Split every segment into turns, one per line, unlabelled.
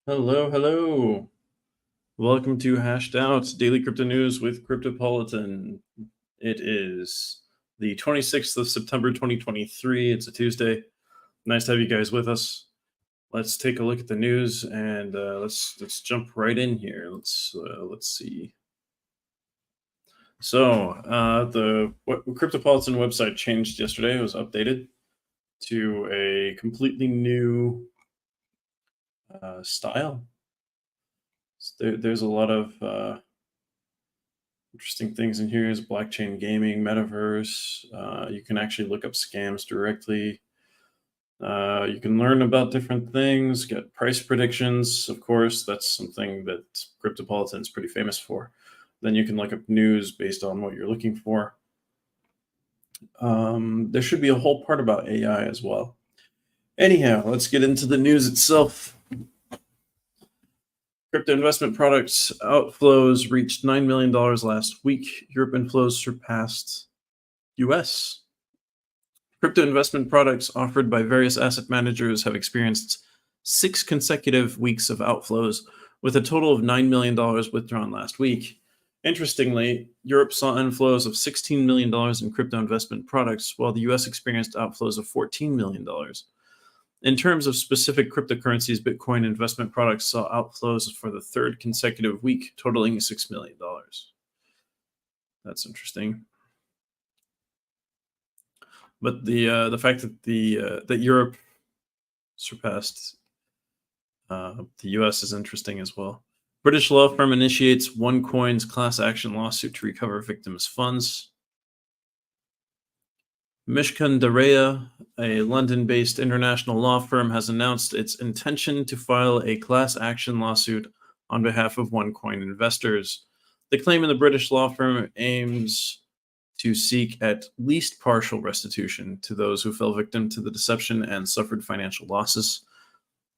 Hello, hello. Welcome to Hashed Out Daily Crypto News with Cryptopolitan. It is the 26th of September 2023. It's a Tuesday. Nice to have you guys with us. Let's take a look at the news and let's jump right in here. Let's see. The Cryptopolitan website changed yesterday. It was updated to a completely new style. There's a lot of interesting things in here is blockchain gaming, metaverse. You can actually look up scams directly. You can learn about different things, get price predictions. Of course, that's something that Cryptopolitan is pretty famous for. Then you can look up news based on what you're looking for. There should be a whole part about AI as well. Anyhow, let's get into the news itself. Crypto investment products outflows reached $9 million last week. Europe inflows surpassed US. Crypto investment products offered by various asset managers have experienced 6 consecutive weeks of outflows, with a total of $9 million withdrawn last week. Interestingly, Europe saw inflows of $16 million in crypto investment products, while the US experienced outflows of $14 million. In terms of specific cryptocurrencies, Bitcoin investment products saw outflows for the third consecutive week, totaling $6 million. That's interesting. But the fact that that Europe surpassed the US is interesting as well. British law firm initiates OneCoin's class action lawsuit to recover victims' funds. Mishcon Dareya, a London-based international law firm, has announced its intention to file a class action lawsuit on behalf of OneCoin investors. The claim in the British law firm aims to seek at least partial restitution to those who fell victim to the deception and suffered financial losses.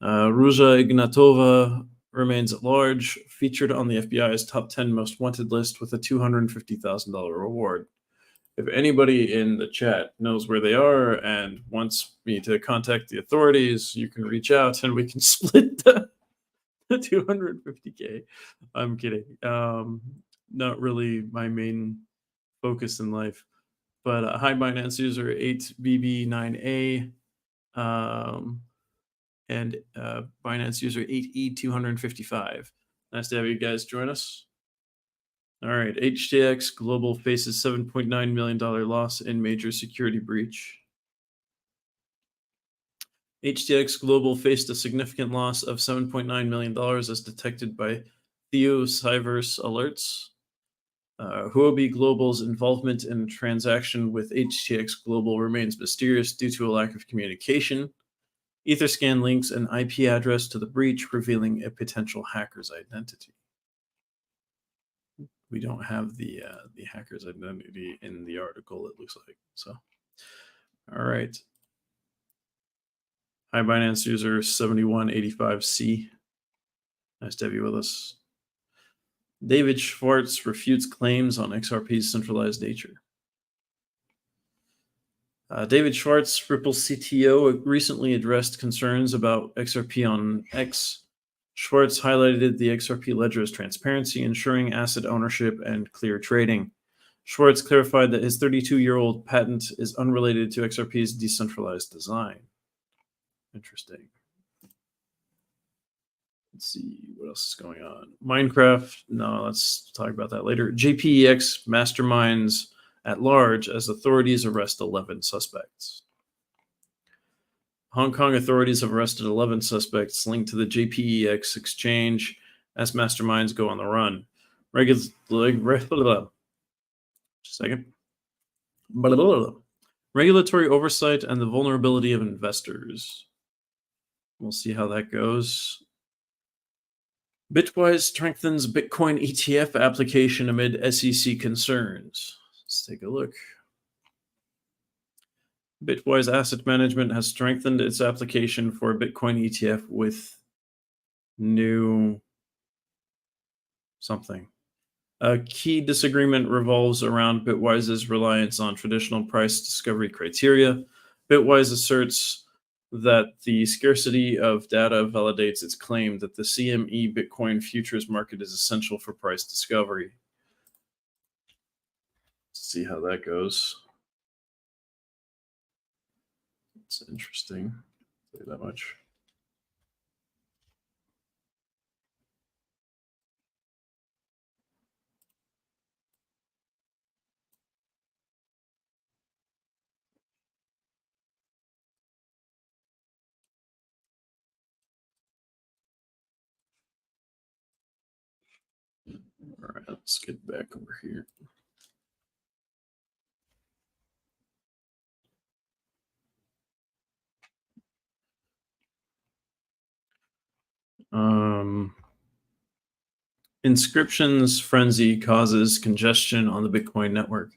Ruja Ignatova remains at large, featured on the FBI's top 10 most wanted list with a $250,000 reward. If anybody in the chat knows where they are and wants me to contact the authorities, you can reach out and we can split the 250K. I'm kidding. Not really my main focus in life. But hi, Binance user 8BB9A and Binance user 8E255. Nice to have you guys join us. All right, HTX Global faces $7.9 million loss in major security breach. HTX Global faced a significant loss of $7.9 million as detected by Theo-Cyverse alerts. Huobi Global's involvement in a transaction with HTX Global remains mysterious due to a lack of communication. Etherscan links an IP address to the breach, revealing a potential hacker's identity. We don't have the hacker's identity in the article, it looks like. So, all right. Hi, Binance user 7185C. Nice to have you with us. David Schwartz refutes claims on XRP's centralized nature. David Schwartz, Ripple CTO, recently addressed concerns about XRP on X. Schwartz highlighted the XRP ledger's transparency, ensuring asset ownership and clear trading. Schwartz clarified that his 32-year-old patent is unrelated to XRP's decentralized design. Interesting. Let's see what else is going on. Minecraft, no, let's talk about that later. JPEX masterminds at large as authorities arrest 11 suspects. Hong Kong authorities have arrested 11 suspects linked to the JPEX exchange as masterminds go on the run. Regulatory oversight and the vulnerability of investors. We'll see how that goes. Bitwise strengthens Bitcoin ETF application amid SEC concerns. Let's take a look. Bitwise Asset Management has strengthened its application for a Bitcoin ETF with new something. A key disagreement revolves around Bitwise's reliance on traditional price discovery criteria. Bitwise asserts that the scarcity of data validates its claim that the CME Bitcoin futures market is essential for price discovery. Let's see how that goes. It's interesting. I'll tell you that much. All right, let's get back over here. Inscriptions frenzy causes congestion on the Bitcoin network.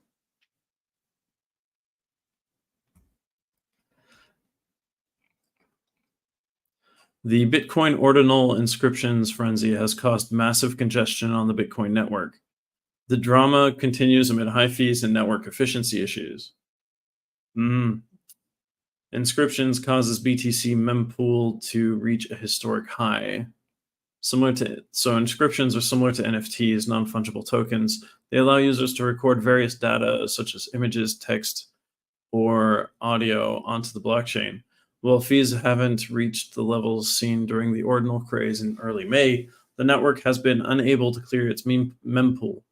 The Bitcoin ordinal inscriptions frenzy has caused massive congestion on the Bitcoin network. The drama continues amid high fees and network efficiency issues. Inscriptions causes BTC mempool to reach a historic high. So inscriptions are similar to NFTs, non-fungible tokens. They allow users to record various data such as images, text, or audio onto the blockchain. While fees haven't reached the levels seen during the ordinal craze in early May, the network has been unable to clear its mempool.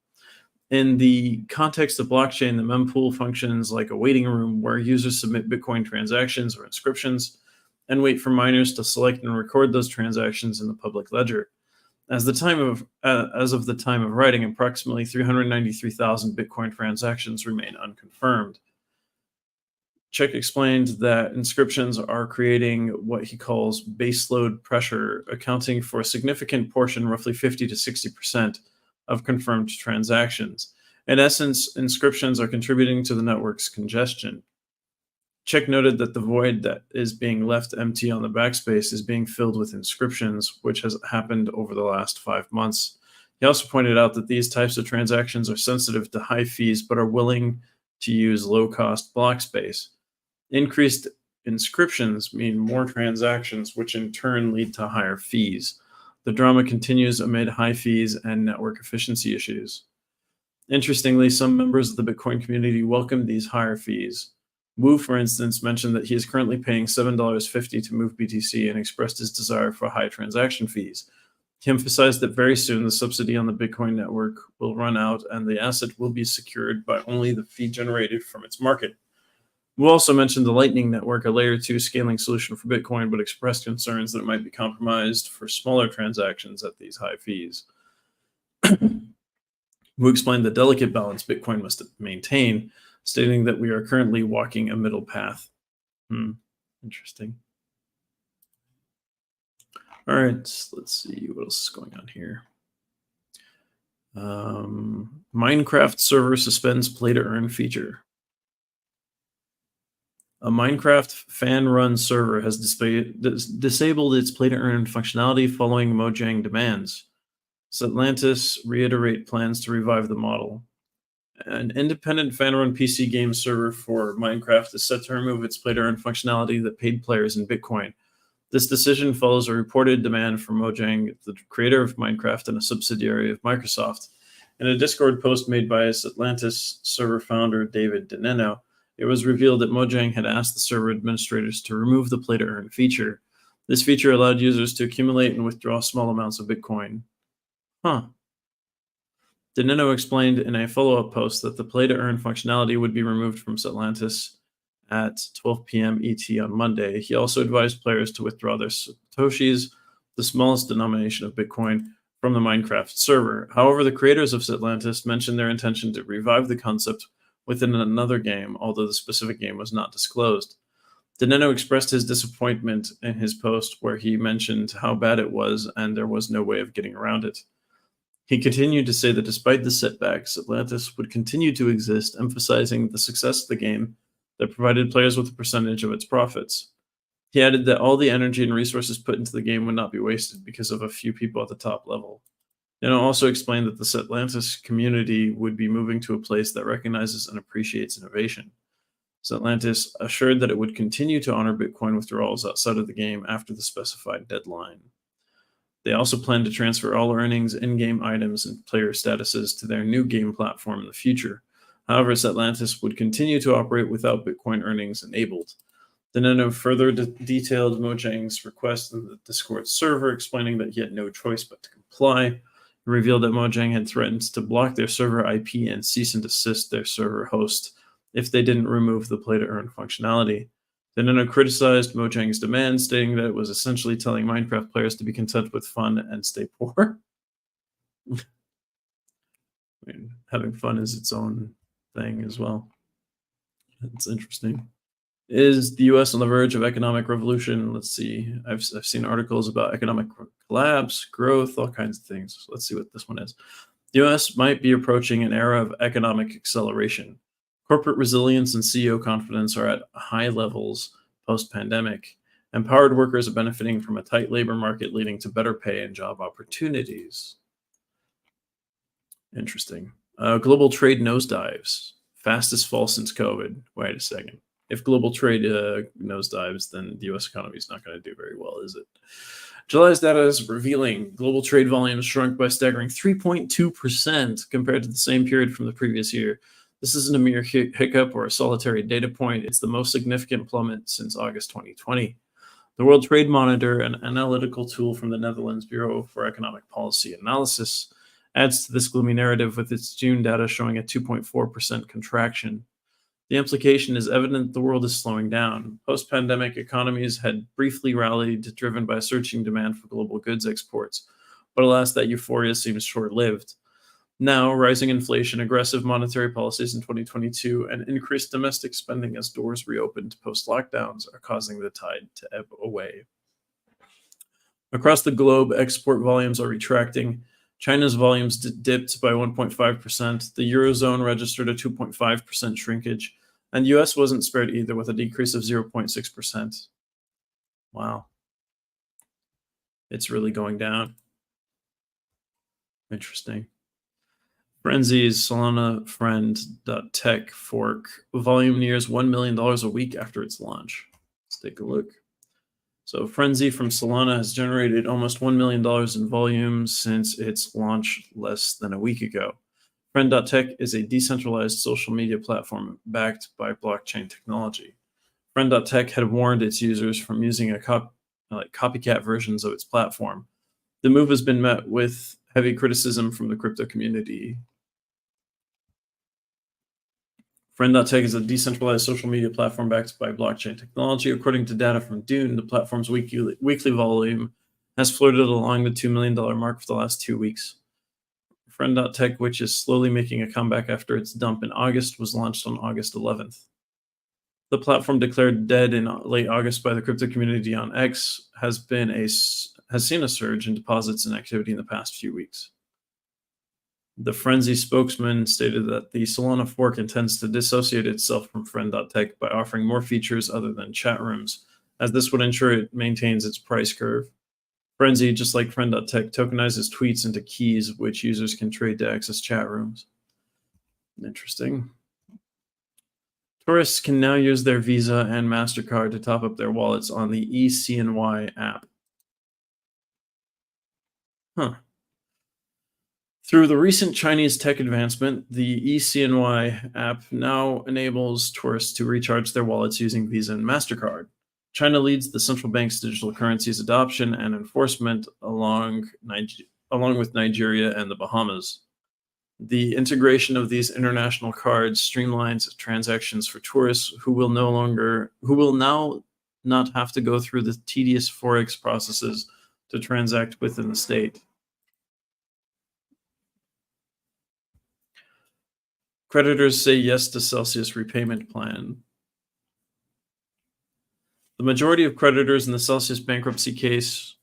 In the context of blockchain, the mempool functions like a waiting room where users submit Bitcoin transactions or inscriptions and wait for miners to select and record those transactions in the public ledger. As of the time of writing, approximately 393,000 Bitcoin transactions remain unconfirmed. Chick explained that inscriptions are creating what he calls baseload pressure, accounting for a significant portion, roughly 50 to 60%, of confirmed transactions. In essence, inscriptions are contributing to the network's congestion. Chick noted that the void that is being left empty on the backspace is being filled with inscriptions, which has happened over the last 5 months. He also pointed out that these types of transactions are sensitive to high fees but are willing to use low-cost block space. Increased inscriptions mean more transactions, which in turn lead to higher fees. The drama continues amid high fees and network efficiency issues. Interestingly, some members of the Bitcoin community welcomed these higher fees. Wu, for instance, mentioned that he is currently paying $7.50 to move BTC and expressed his desire for high transaction fees. He emphasized that very soon the subsidy on the Bitcoin network will run out and the asset will be secured by only the fee generated from its market. Wu also mentioned the Lightning Network, a layer 2 scaling solution for Bitcoin, but expressed concerns that it might be compromised for smaller transactions at these high fees. Wu explained the delicate balance Bitcoin must maintain, stating that we are currently walking a middle path. Interesting. All right, let's see what else is going on here. Minecraft server suspends play-to-earn feature. A Minecraft fan-run server has disabled its play-to-earn functionality following Mojang demands. Atlantis reiterate plans to revive the model. An independent fan-run PC game server for Minecraft is set to remove its play-to-earn functionality that paid players in Bitcoin. This decision follows a reported demand from Mojang, the creator of Minecraft and a subsidiary of Microsoft. In a Discord post made by Atlantis server founder David Deneno, it was revealed that Mojang had asked the server administrators to remove the play-to-earn feature. This feature allowed users to accumulate and withdraw small amounts of Bitcoin. Deneno explained in a follow-up post that the play-to-earn functionality would be removed from Atlantis at 12 p.m. ET on Monday. He also advised players to withdraw their Satoshis, the smallest denomination of Bitcoin, from the Minecraft server. However, the creators of Atlantis mentioned their intention to revive the concept within another game, although the specific game was not disclosed. Deneno expressed his disappointment in his post, where he mentioned how bad it was and there was no way of getting around it. He continued to say that despite the setbacks, Atlantis would continue to exist, emphasizing the success of the game that provided players with a percentage of its profits. He added that all the energy and resources put into the game would not be wasted because of a few people at the top level. Deneno also explained that the Atlantis community would be moving to a place that recognizes and appreciates innovation. Atlantis assured that it would continue to honor Bitcoin withdrawals outside of the game after the specified deadline. They also plan to transfer all earnings, in-game items, and player statuses to their new game platform in the future. However, Atlantis would continue to operate without Bitcoin earnings enabled. The Nano further detailed Mojang's request in the Discord server, explaining that he had no choice but to comply. He revealed that Mojang had threatened to block their server IP and cease and desist their server host if they didn't remove the play-to-earn functionality. The Nano criticized Mojang's demand, stating that it was essentially telling Minecraft players to be content with fun and stay poor. I mean, having fun is its own thing as well. It's interesting. Is the U.S. on the verge of economic revolution? Let's see. I've seen articles about economic collapse, growth, all kinds of things. Let's see what this one is. The U.S. might be approaching an era of economic acceleration. Corporate resilience and CEO confidence are at high levels post-pandemic. Empowered workers are benefiting from a tight labor market, leading to better pay and job opportunities. Interesting. Global trade nosedives. Fastest fall since COVID. Wait a second. If global trade nosedives, then the U.S. economy is not going to do very well, is it? July's data is revealing global trade volumes shrunk by staggering 3.2% compared to the same period from the previous year. This isn't a mere hiccup or a solitary data point. It's the most significant plummet since August 2020. The World Trade Monitor, an analytical tool from the Netherlands Bureau for Economic Policy Analysis, adds to this gloomy narrative with its June data showing a 2.4% contraction. The implication is evident the world is slowing down. Post-pandemic economies had briefly rallied, driven by surging demand for global goods exports. But alas, that euphoria seems short-lived. Now, rising inflation, aggressive monetary policies in 2022, and increased domestic spending as doors reopened post-lockdowns are causing the tide to ebb away. Across the globe, export volumes are retracting. China's volumes dipped by 1.5%. The Eurozone registered a 2.5% shrinkage. And the US wasn't spared either, with a decrease of 0.6%. Wow. It's really going down. Interesting. Frenzy's Solana Friend.tech fork volume nears $1 million a week after its launch. Let's take a look. So Frenzy from Solana has generated almost $1 million in volume since its launch less than a week ago. Friend.tech is a decentralized social media platform backed by blockchain technology. Friend.tech had warned its users from using copycat versions of its platform. The move has been met with heavy criticism from the crypto community. Friend.tech is a decentralized social media platform backed by blockchain technology. According to data from Dune, the platform's weekly volume has flirted along the $2 million mark for the last 2 weeks. Friend.tech, which is slowly making a comeback after its dump in August, was launched on August 11th. The platform, declared dead in late August by the crypto community on X, has seen a surge in deposits and activity in the past few weeks. The Frenzy spokesman stated that the Solana fork intends to dissociate itself from Friend.tech by offering more features other than chat rooms, as this would ensure it maintains its price curve. Frenzy, just like Friend.tech, tokenizes tweets into keys, which users can trade to access chat rooms. Interesting. Tourists can now use their Visa and MasterCard to top up their wallets on the eCNY app. Through the recent Chinese tech advancement, the eCNY app now enables tourists to recharge their wallets using Visa and MasterCard. China leads the central bank's digital currencies adoption and enforcement along with Nigeria and the Bahamas. The integration of these international cards streamlines transactions for tourists who will now not have to go through the tedious forex processes to transact within the state. Creditors say yes to Celsius repayment plan. The majority of creditors in the Celsius bankruptcy case.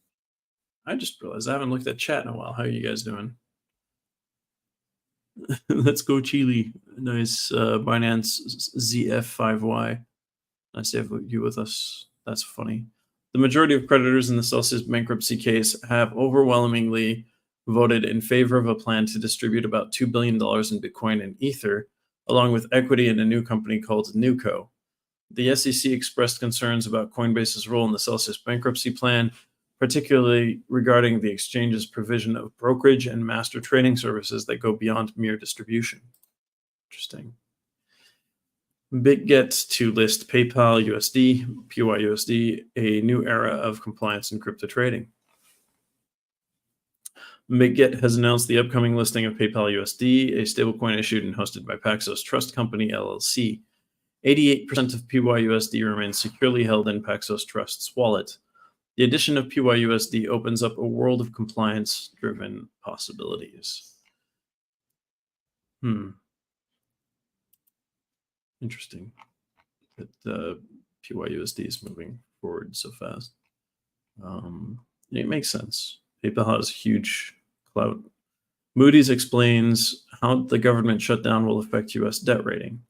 I just realized I haven't looked at chat in a while. How are you guys doing? Let's go Chile. Nice. Binance ZF5Y. Nice to have you with us. That's funny. The majority of creditors in the Celsius bankruptcy case have overwhelmingly voted in favor of a plan to distribute about $2 billion in Bitcoin and Ether, along with equity in a new company called Nuco. The SEC expressed concerns about Coinbase's role in the Celsius bankruptcy plan, particularly regarding the exchange's provision of brokerage and master trading services that go beyond mere distribution. Interesting. BitGet to list PayPal USD, PYUSD, a new era of compliance in crypto trading. BitGet has announced the upcoming listing of PayPal USD, a stablecoin issued and hosted by Paxos Trust Company, LLC. 88% of PYUSD remains securely held in Paxos Trust's wallet. The addition of PYUSD opens up a world of compliance-driven possibilities. Interesting that PYUSD is moving forward so fast. It makes sense. PayPal has huge clout. Moody's explains how the government shutdown will affect U.S. debt rating.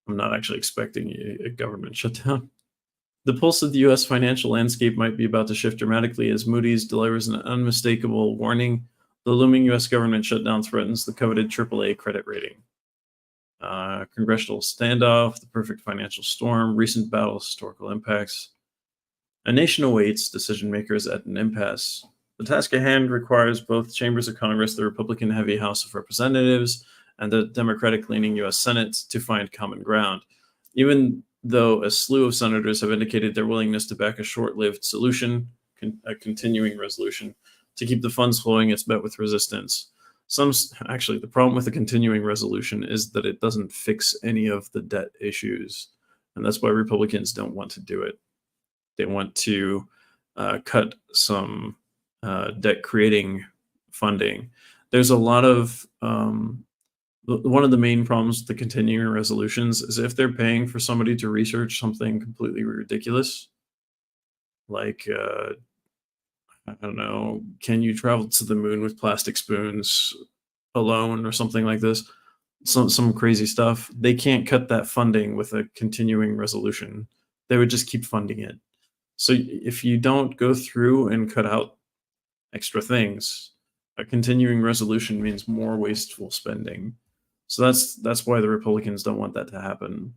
I'm not actually expecting a government shutdown. The pulse of the U.S. financial landscape might be about to shift dramatically as Moody's delivers an unmistakable warning. The looming U.S. government shutdown threatens the coveted AAA credit rating. Congressional standoff, the perfect financial storm, recent battles, historical impacts. A nation awaits, decision makers at an impasse. The task at hand requires both chambers of Congress, the Republican-heavy House of Representatives, and the Democratic-leaning U.S. Senate to find common ground. Even though a slew of senators have indicated their willingness to back a short-lived solution, a continuing resolution, to keep the funds flowing, it's met with resistance. Actually, the problem with the continuing resolution is that it doesn't fix any of the debt issues, and that's why Republicans don't want to do it. They want to cut some debt-creating funding. There's a lot of one of the main problems with the continuing resolutions is if they're paying for somebody to research something completely ridiculous, like I don't know, can you travel to the moon with plastic spoons alone or something like this? Some crazy stuff. They can't cut that funding with a continuing resolution. They would just keep funding it. So if you don't go through and cut out extra things, a continuing resolution means more wasteful spending. So that's why the Republicans don't want that to happen.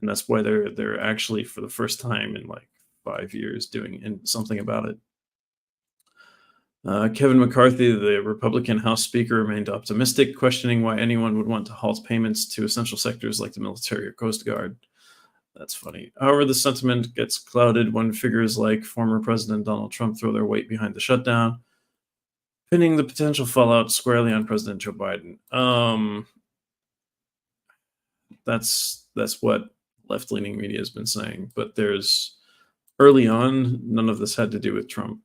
And that's why they're actually, for the first time in like 5 years, doing something about it. Kevin McCarthy, the Republican House Speaker, remained optimistic, questioning why anyone would want to halt payments to essential sectors like the military or Coast Guard. That's funny. However, the sentiment gets clouded when figures like former President Donald Trump throw their weight behind the shutdown, pinning the potential fallout squarely on President Joe Biden. That's what left-leaning media has been saying. But early on, none of this had to do with Trump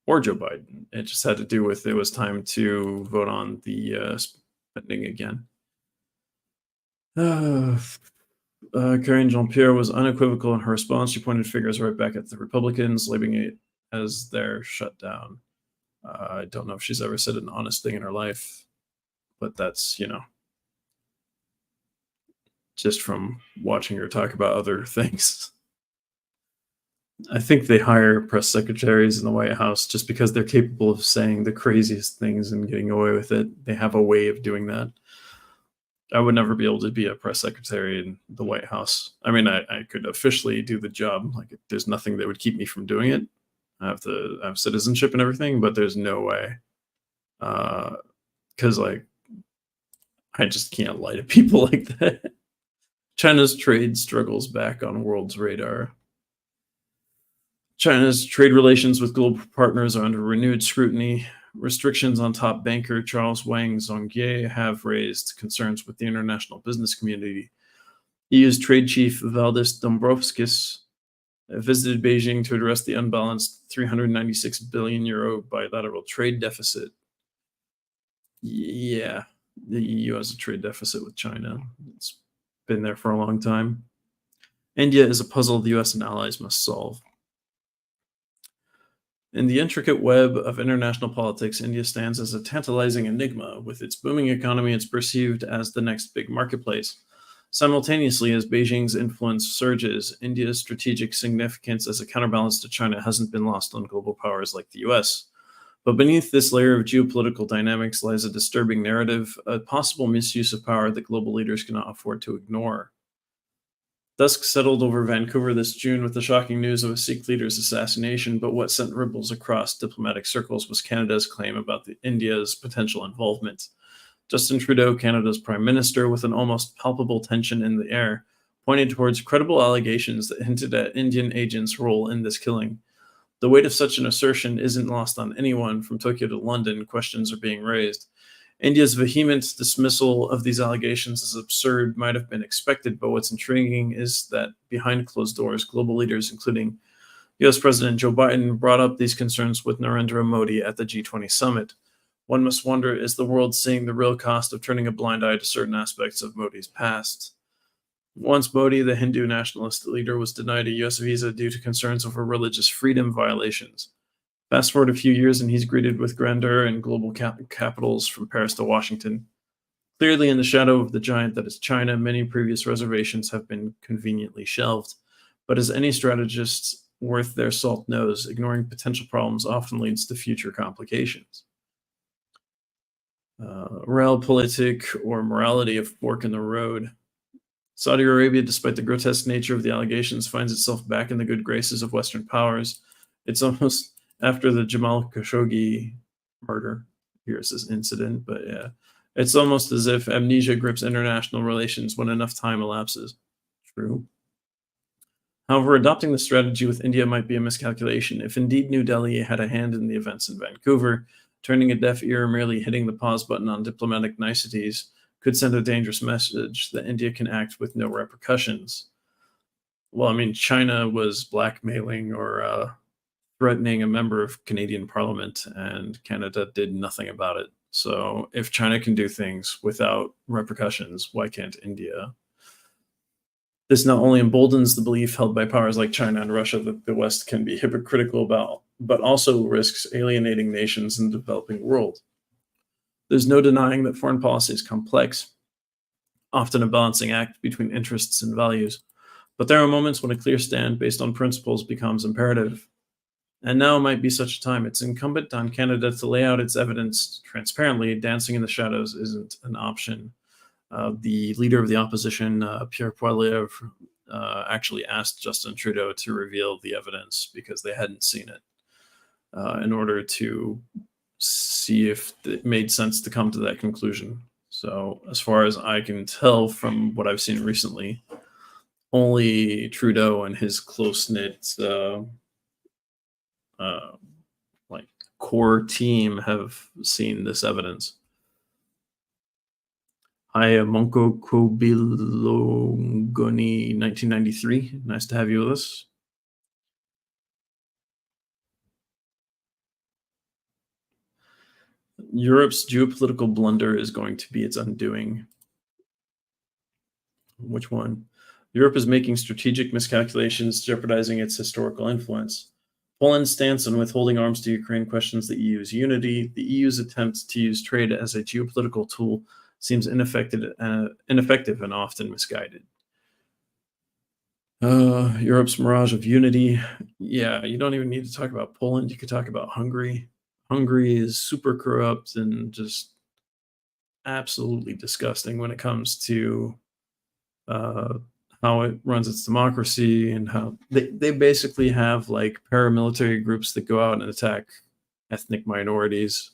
or Joe Biden. It just had to do with it was time to vote on the spending again. Karine Jean-Pierre was unequivocal in her response. She pointed fingers right back at the Republicans, labeling it as their shutdown. I don't know if she's ever said an honest thing in her life, but that's, just from watching her talk about other things. I think they hire press secretaries in the White House just because they're capable of saying the craziest things and getting away with it. They have a way of doing that. I would never be able to be a press secretary in the White House. I mean, I could officially do the job. Like, there's nothing that would keep me from doing it. I have citizenship and everything, but there's no way. Because, I just can't lie to people like that. China's trade struggles back on world's radar. China's trade relations with global partners are under renewed scrutiny. Restrictions on top banker Charles Wang Zhongye have raised concerns with the international business community. EU's trade chief Valdis Dombrovskis visited Beijing to address the unbalanced €396 billion bilateral trade deficit. Yeah, the EU has a trade deficit with China. It's been there for a long time. India is a puzzle the US and allies must solve. In the intricate web of international politics, India stands as a tantalizing enigma. With its booming economy, it's perceived as the next big marketplace. Simultaneously, as Beijing's influence surges, India's strategic significance as a counterbalance to China hasn't been lost on global powers like the US. But beneath this layer of geopolitical dynamics lies a disturbing narrative, a possible misuse of power that global leaders cannot afford to ignore. Dusk settled over Vancouver this June with the shocking news of a Sikh leader's assassination, but what sent ripples across diplomatic circles was Canada's claim about India's potential involvement. Justin Trudeau, Canada's Prime Minister, with an almost palpable tension in the air, pointed towards credible allegations that hinted at Indian agents' role in this killing. The weight of such an assertion isn't lost on anyone. From Tokyo to London, questions are being raised. India's vehement dismissal of these allegations as absurd might have been expected, but what's intriguing is that behind closed doors, global leaders, including US President Joe Biden, brought up these concerns with Narendra Modi at the G20 summit. One must wonder, is the world seeing the real cost of turning a blind eye to certain aspects of Modi's past? Once Modi, the Hindu nationalist leader, was denied a US visa due to concerns over religious freedom violations. Fast forward a few years and he's greeted with grandeur and global capitals from Paris to Washington. Clearly, in the shadow of the giant that is China, many previous reservations have been conveniently shelved. But as any strategist worth their salt knows, ignoring potential problems often leads to future complications. Realpolitik, or morality of fork in the road. Saudi Arabia, despite the grotesque nature of the allegations, finds itself back in the good graces of Western powers. It's almost after the Jamal Khashoggi murder. Here's this incident, but yeah. It's almost as if amnesia grips international relations when enough time elapses. True. However, adopting the strategy with India might be a miscalculation. If indeed New Delhi had a hand in the events in Vancouver, turning a deaf ear, merely hitting the pause button on diplomatic niceties, could send a dangerous message that India can act with no repercussions. Well, I mean, China was blackmailing or threatening a member of Canadian Parliament, and Canada did nothing about it. So if China can do things without repercussions, why can't India? This not only emboldens the belief held by powers like China and Russia that the West can be hypocritical about, but also risks alienating nations in the developing world. There's no denying that foreign policy is complex, often a balancing act between interests and values. But there are moments when a clear stand based on principles becomes imperative. And now might be such a time. It's incumbent on Canada to lay out its evidence transparently. Dancing in the shadows isn't an option. The leader of the opposition, Pierre Poilievre, actually asked Justin Trudeau to reveal the evidence because they hadn't seen it in order to see if it made sense to come to that conclusion. So as far as I can tell from what I've seen recently, only Trudeau and his close-knit like core team have seen this evidence. Hi, Monko Kobilongoni 1993. Nice to have you with us. Europe's geopolitical blunder is going to be its undoing. Which one? Europe is making strategic miscalculations, jeopardizing its historical influence. Poland's stance on withholding arms to Ukraine questions the EU's unity. The EU's attempt to use trade as a geopolitical tool seems ineffective and often misguided. Europe's mirage of unity. Yeah, you don't even need to talk about Poland. You could talk about Hungary. Hungary is super corrupt and just absolutely disgusting when it comes to how it runs its democracy and how they basically have like paramilitary groups that go out and attack ethnic minorities.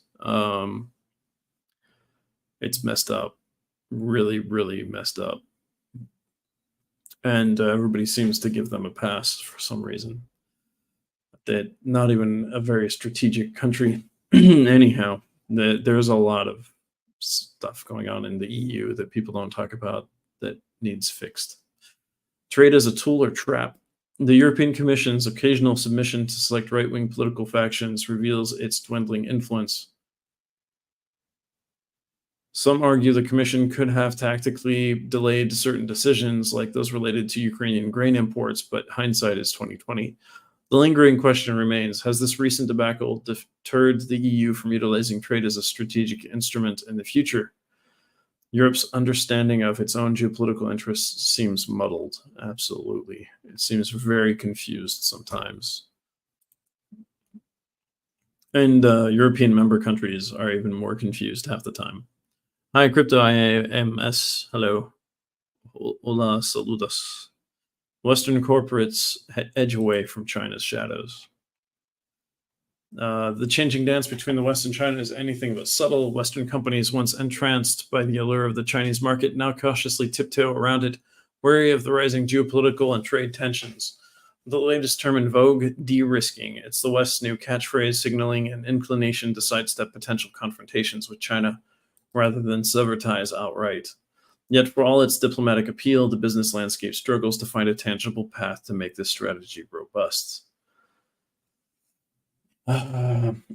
It's messed up, really, really messed up. And everybody seems to give them a pass for some reason. That not even a very strategic country. Anyhow, there's a lot of stuff going on in the EU that people don't talk about that needs fixed. Trade as a tool or trap. The European Commission's occasional submission to select right-wing political factions reveals its dwindling influence. Some argue the Commission could have tactically delayed certain decisions, like those related to Ukrainian grain imports, but hindsight is 2020. The lingering question remains, has this recent debacle deterred the EU from utilizing trade as a strategic instrument in the future? Europe's understanding of its own geopolitical interests seems muddled. Absolutely. It seems very confused sometimes. And European member countries are even more confused half the time. Hi, Crypto IAMS. Hello. Hola, saludos. Western corporates edge away from China's shadows. The changing dance between the West and China is anything but subtle. Western companies, once entranced by the allure of the Chinese market, now cautiously tiptoe around it, wary of the rising geopolitical and trade tensions. The latest term in vogue, de-risking. It's the West's new catchphrase signaling an inclination to sidestep potential confrontations with China rather than sever ties outright. Yet, for all its diplomatic appeal, the business landscape struggles to find a tangible path to make this strategy robust.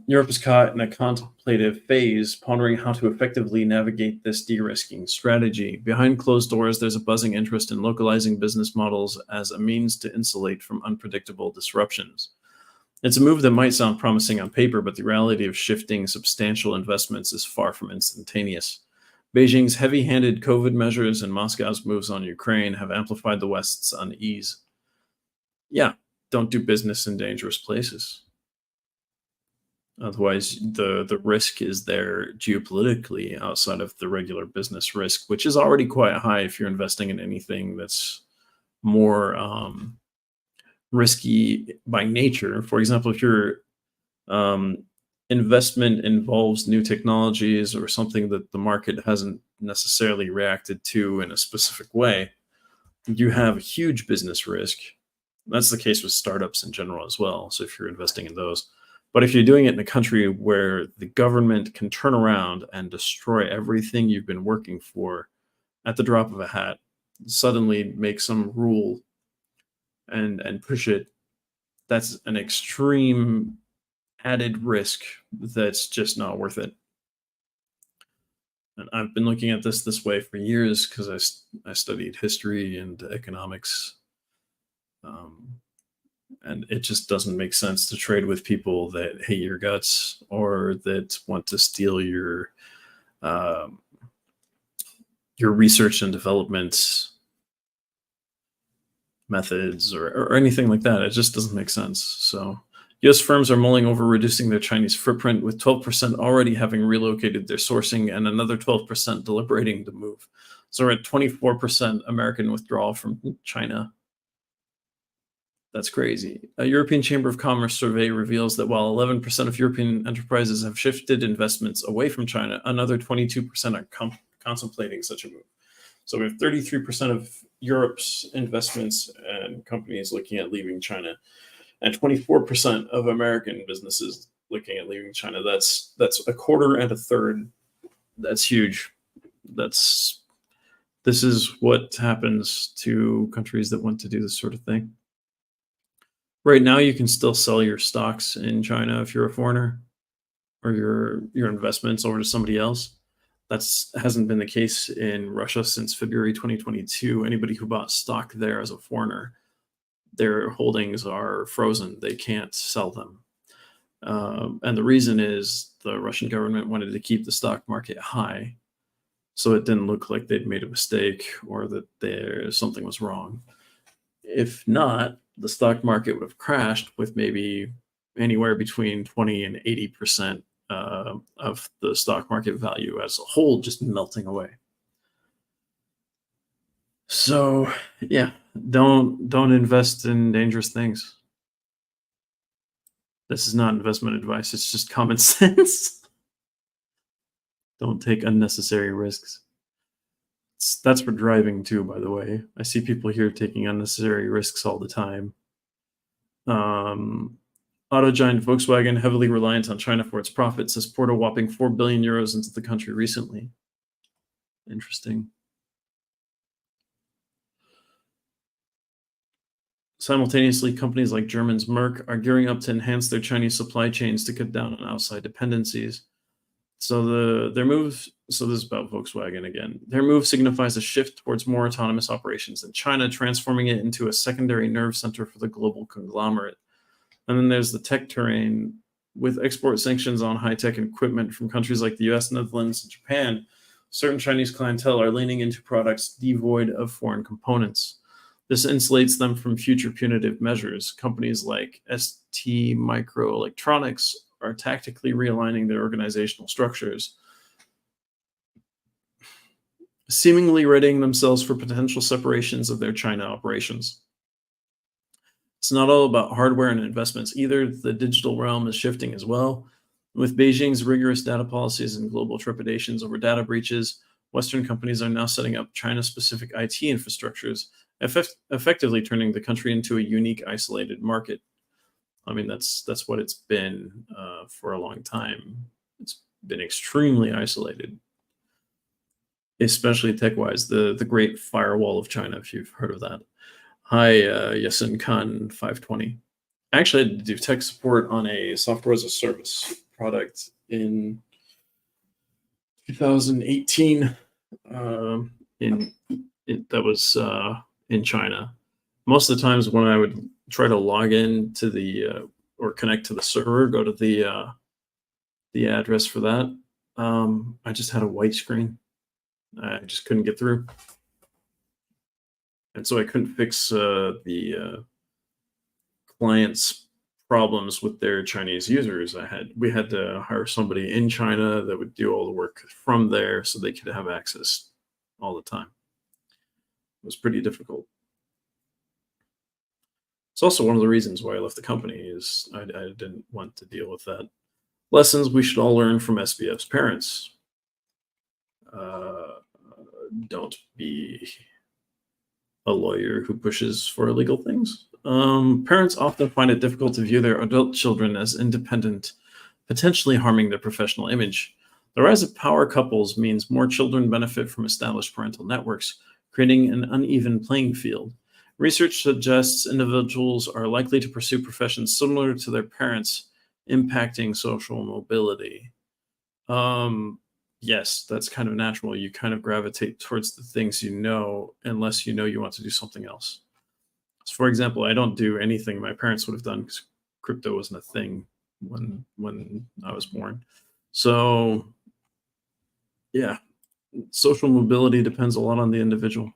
Europe is caught in a contemplative phase, pondering how to effectively navigate this de risking strategy. Behind closed doors, there's a buzzing interest in localizing business models as a means to insulate from unpredictable disruptions. It's a move that might sound promising on paper, but the reality of shifting substantial investments is far from instantaneous. Beijing's heavy handed COVID measures and Moscow's moves on Ukraine have amplified the West's unease. Yeah, don't do business in dangerous places. Otherwise, the risk is there geopolitically outside of the regular business risk, which is already quite high if you're investing in anything that's more risky by nature. For example, if your um, investment involves new technologies or something that the market hasn't necessarily reacted to in a specific way, you have a huge business risk. That's the case with startups in general as well. So if you're investing in those, but if you're doing it in a country where the government can turn around and destroy everything you've been working for at the drop of a hat, suddenly make some rule and push it, that's an extreme added risk that's just not worth it. And I've been looking at this way for years because I studied history and economics. Um, and it just doesn't make sense to trade with people that hate your guts or that want to steal um, your research and development methods or anything like that. It just doesn't make sense. So US firms are mulling over reducing their Chinese footprint, with 12% already having relocated their sourcing and another 12% deliberating to move. So we're at 24% American withdrawal from China. That's crazy. A European Chamber of Commerce survey reveals that while 11% of European enterprises have shifted investments away from China, another 22% are contemplating such a move. So we have 33% of Europe's investments and companies looking at leaving China, and 24% of American businesses looking at leaving China. That's a quarter and a third. That's huge. This is what happens to countries that want to do this sort of thing. Right now, you can still sell your stocks in China if you're a foreigner, or your investments over to somebody else. That's hasn't been the case in Russia since February 2022. Anybody who bought stock there as a foreigner, their holdings are frozen. They can't sell them. And the reason is the Russian government wanted to keep the stock market high, so it didn't look like they'd made a mistake or that something was wrong. If not, the stock market would have crashed with maybe anywhere between 20 and 80% of the stock market value as a whole just melting away. So yeah, don't invest in dangerous things. This is not investment advice. It's just common sense. Don't take unnecessary risks. That's for driving too, by the way. I see people here taking unnecessary risks all the time. Auto giant Volkswagen, heavily reliant on China for its profits, has poured a whopping 4 billion euros into the country recently. Interesting. Simultaneously, companies like German's Merck are gearing up to enhance their Chinese supply chains to cut down on outside dependencies. So their move, so this is about Volkswagen again. Their move signifies a shift towards more autonomous operations in China, transforming it into a secondary nerve center for the global conglomerate. And then there's the tech terrain. With export sanctions on high-tech equipment from countries like the US, Netherlands, and Japan, certain Chinese clientele are leaning into products devoid of foreign components. This insulates them from future punitive measures. Companies like ST Microelectronics are tactically realigning their organizational structures, seemingly readying themselves for potential separations of their China operations. It's not all about hardware and investments either. The digital realm is shifting as well. With Beijing's rigorous data policies and global trepidations over data breaches, Western companies are now setting up China specific IT infrastructures, effectively turning the country into a unique, isolated market. I mean, that's what it's been for a long time. It's been extremely isolated, especially tech wise. The Great Firewall of China, if you've heard of that. Hi, Yasin Khan 520. I actually had to do tech support on a software as a service product in 2018. In that was in China. Most of the times when I would try to log in to the or connect to the server, go to the address for that, I just had a white screen. I just couldn't get through, and so I couldn't fix the clients' problems with their Chinese users. We had to hire somebody in China that would do all the work from there, so they could have access all the time. It was pretty difficult. It's also one of the reasons why I left the company is I didn't want to deal with that. Lessons we should all learn from SBF's parents. Don't be a lawyer who pushes for illegal things. Parents often find it difficult to view their adult children as independent, potentially harming their professional image. The rise of power couples means more children benefit from established parental networks, creating an uneven playing field. Research suggests individuals are likely to pursue professions similar to their parents, impacting social mobility. Yes, that's kind of natural. You kind of gravitate towards the things you know, unless you know you want to do something else. So for example, I don't do anything my parents would have done because crypto wasn't a thing when I was born. So yeah, social mobility depends a lot on the individual.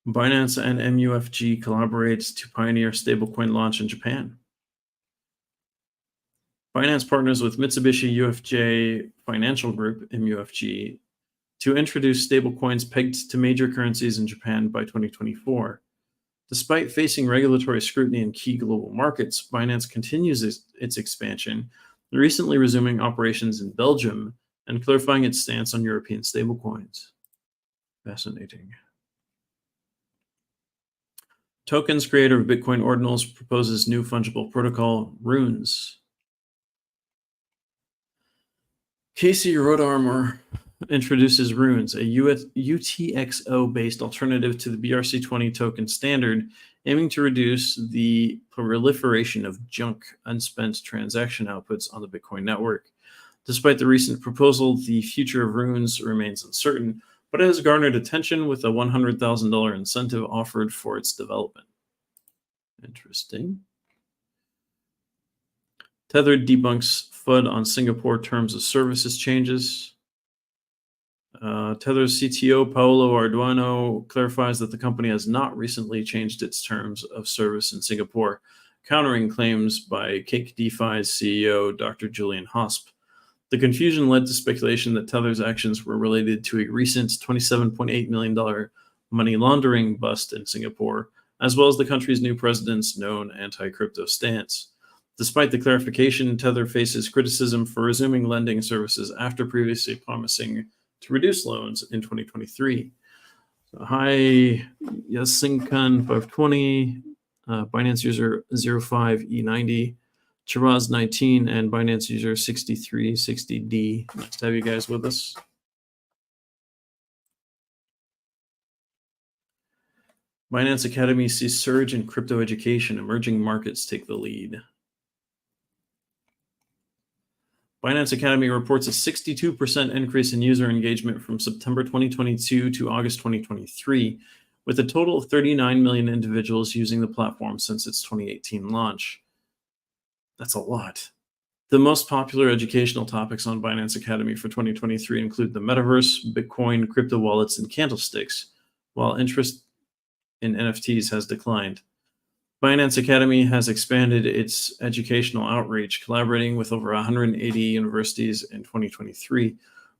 Binance and MUFG collaborate to pioneer stablecoin launch in Japan. Binance partners with Mitsubishi UFJ Financial Group, MUFG, to introduce stablecoins pegged to major currencies in Japan by 2024. Despite facing regulatory scrutiny in key global markets, Binance continues its expansion, recently resuming operations in Belgium and clarifying its stance on European stablecoins. Fascinating. Tokens creator of Bitcoin ordinals proposes new fungible protocol, Runes. Casey Rodarmor introduces Runes, a UTXO-based alternative to the BRC20 token standard, aiming to reduce the proliferation of junk, unspent transaction outputs on the Bitcoin network. Despite the recent proposal, the future of Runes remains uncertain, but it has garnered attention with a $100,000 incentive offered for its development. Interesting. Tether debunks FUD on Singapore terms of services changes. Tether's CTO, Paolo Arduino, clarifies that the company has not recently changed its terms of service in Singapore, countering claims by Cake DeFi's CEO, Dr. Julian Hosp. The confusion led to speculation that Tether's actions were related to a recent $27.8 million money laundering bust in Singapore, as well as the country's new president's known anti-crypto stance. Despite the clarification, Tether faces criticism for resuming lending services after previously promising to reduce loans in 2023. So, hi, Yasinkan 520, Binance user 05E90, Chiraz 19, and Binance user 6360D. Nice to have you guys with us. Binance Academy sees surge in crypto education. Emerging markets take the lead. Binance Academy reports a 62% increase in user engagement from September 2022 to August 2023, with a total of 39 million individuals using the platform since its 2018 launch. That's a lot. The most popular educational topics on Binance Academy for 2023 include the metaverse, Bitcoin, crypto wallets, and candlesticks, while interest in NFTs has declined. Binance Academy has expanded its educational outreach, collaborating with over 180 universities in 2023,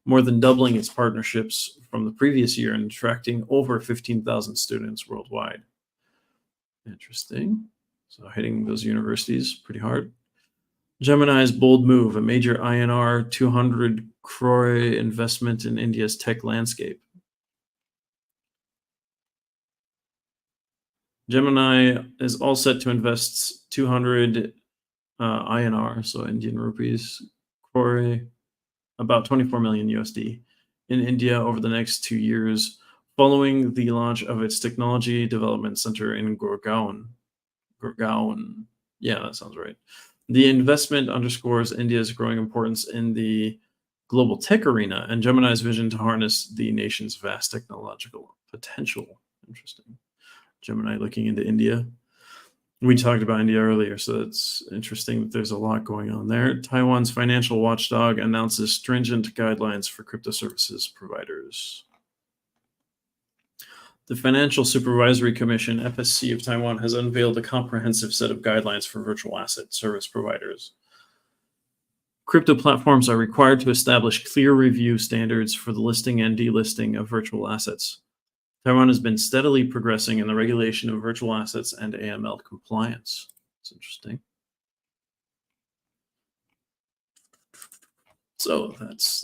more than doubling its partnerships from the previous year and attracting over 15,000 students worldwide. Interesting. So hitting those universities pretty hard. Gemini's bold move, a major INR 200 crore investment in India's tech landscape. Gemini is all set to invest 200 INR, so Indian rupees, crore, about 24 million USD, in India over the next 2 years, following the launch of its technology development center in Gurgaon. Gurgaon. Yeah, that sounds right. The investment underscores India's growing importance in the global tech arena and Gemini's vision to harness the nation's vast technological potential. Interesting. Gemini looking into India. We talked about India earlier, so it's interesting that there's a lot going on there. Taiwan's financial watchdog announces stringent guidelines for crypto services providers. The Financial Supervisory Commission, FSC, of Taiwan has unveiled a comprehensive set of guidelines for virtual asset service providers. Crypto platforms are required to establish clear review standards for the listing and delisting of virtual assets. Taiwan has been steadily progressing in the regulation of virtual assets and AML compliance. It's interesting. So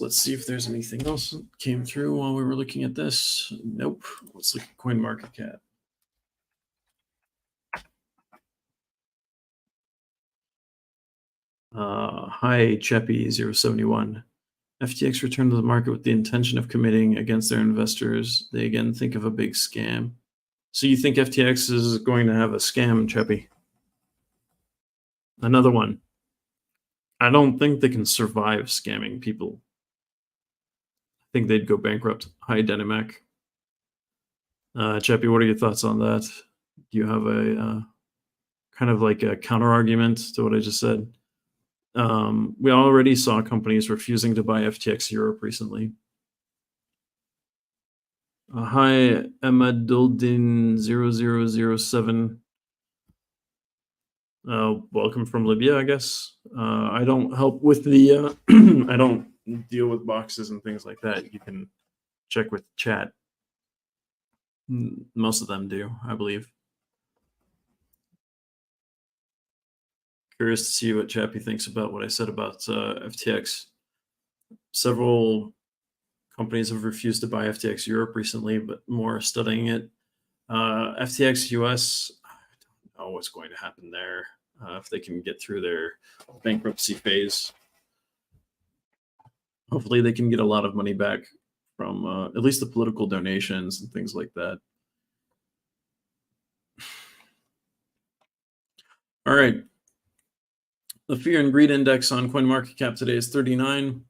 let's see if there's anything else that came through while we were looking at this. Nope. Let's look at CoinMarketCap. Hi, Cheppy071. FTX returned to the market with the intention of committing against their investors. They again think of a big scam. So you think FTX is going to have a scam, Cheppy? Another one. I don't think they can survive scamming people. I think they'd go bankrupt. Hi, Denimac. Cheppy, what are your thoughts on that? Do you have a kind of like a counter argument to what I just said? We already saw companies refusing to buy FTX Europe recently. Hi, Emaduldin0007. Welcome from Libya, I guess. I don't help with the, I don't deal with boxes and things like that. You can check with chat. Most of them do, I believe. Curious to see what Chappie thinks about what I said about FTX. Several companies have refused to buy FTX Europe recently, but more studying it. FTX US, I don't know what's going to happen there if they can get through their bankruptcy phase. Hopefully they can get a lot of money back from at least the political donations and things like that. All right. The fear and greed index on CoinMarketCap today is 39.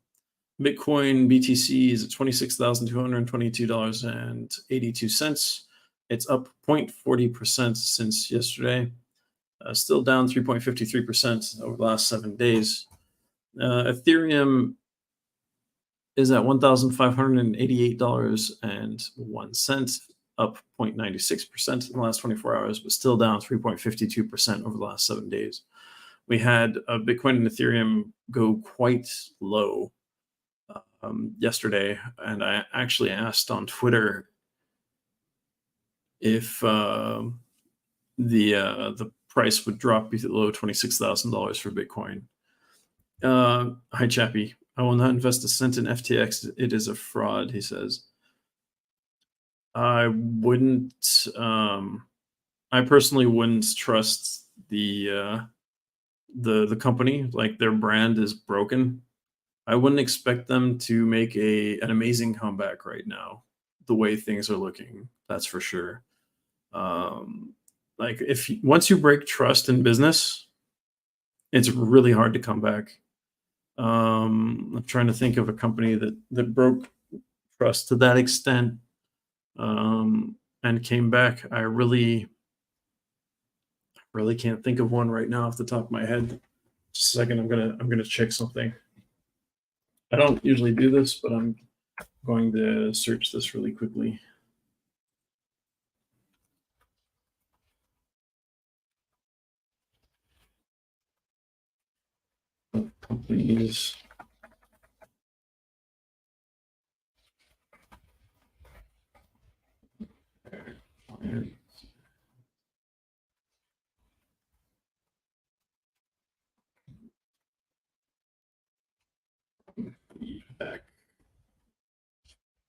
Bitcoin BTC is at $26,222.82. It's up 0.40% since yesterday. Still down 3.53% over the last 7 days. Ethereum is at $1,588.01, up 0.96% in the last 24 hours, but still down 3.52% over the last 7 days. We had Bitcoin and Ethereum go quite low yesterday, and I actually asked on Twitter if the price would drop below $26,000 for Bitcoin. Hi, Chappie. I will not invest a cent in FTX. It is a fraud, he says. I wouldn't. I personally wouldn't trust the company. Like, their brand is broken. I wouldn't expect them to make an amazing comeback right now, the way things are looking. That's for sure. Like, once you break trust in business, it's really hard to come back. I'm trying to think of a company that broke trust to that extent and came back. I really can't think of one right now off the top of my head. Just a second, I'm gonna check something. I don't usually do this, but I'm going to search this really quickly. Companies.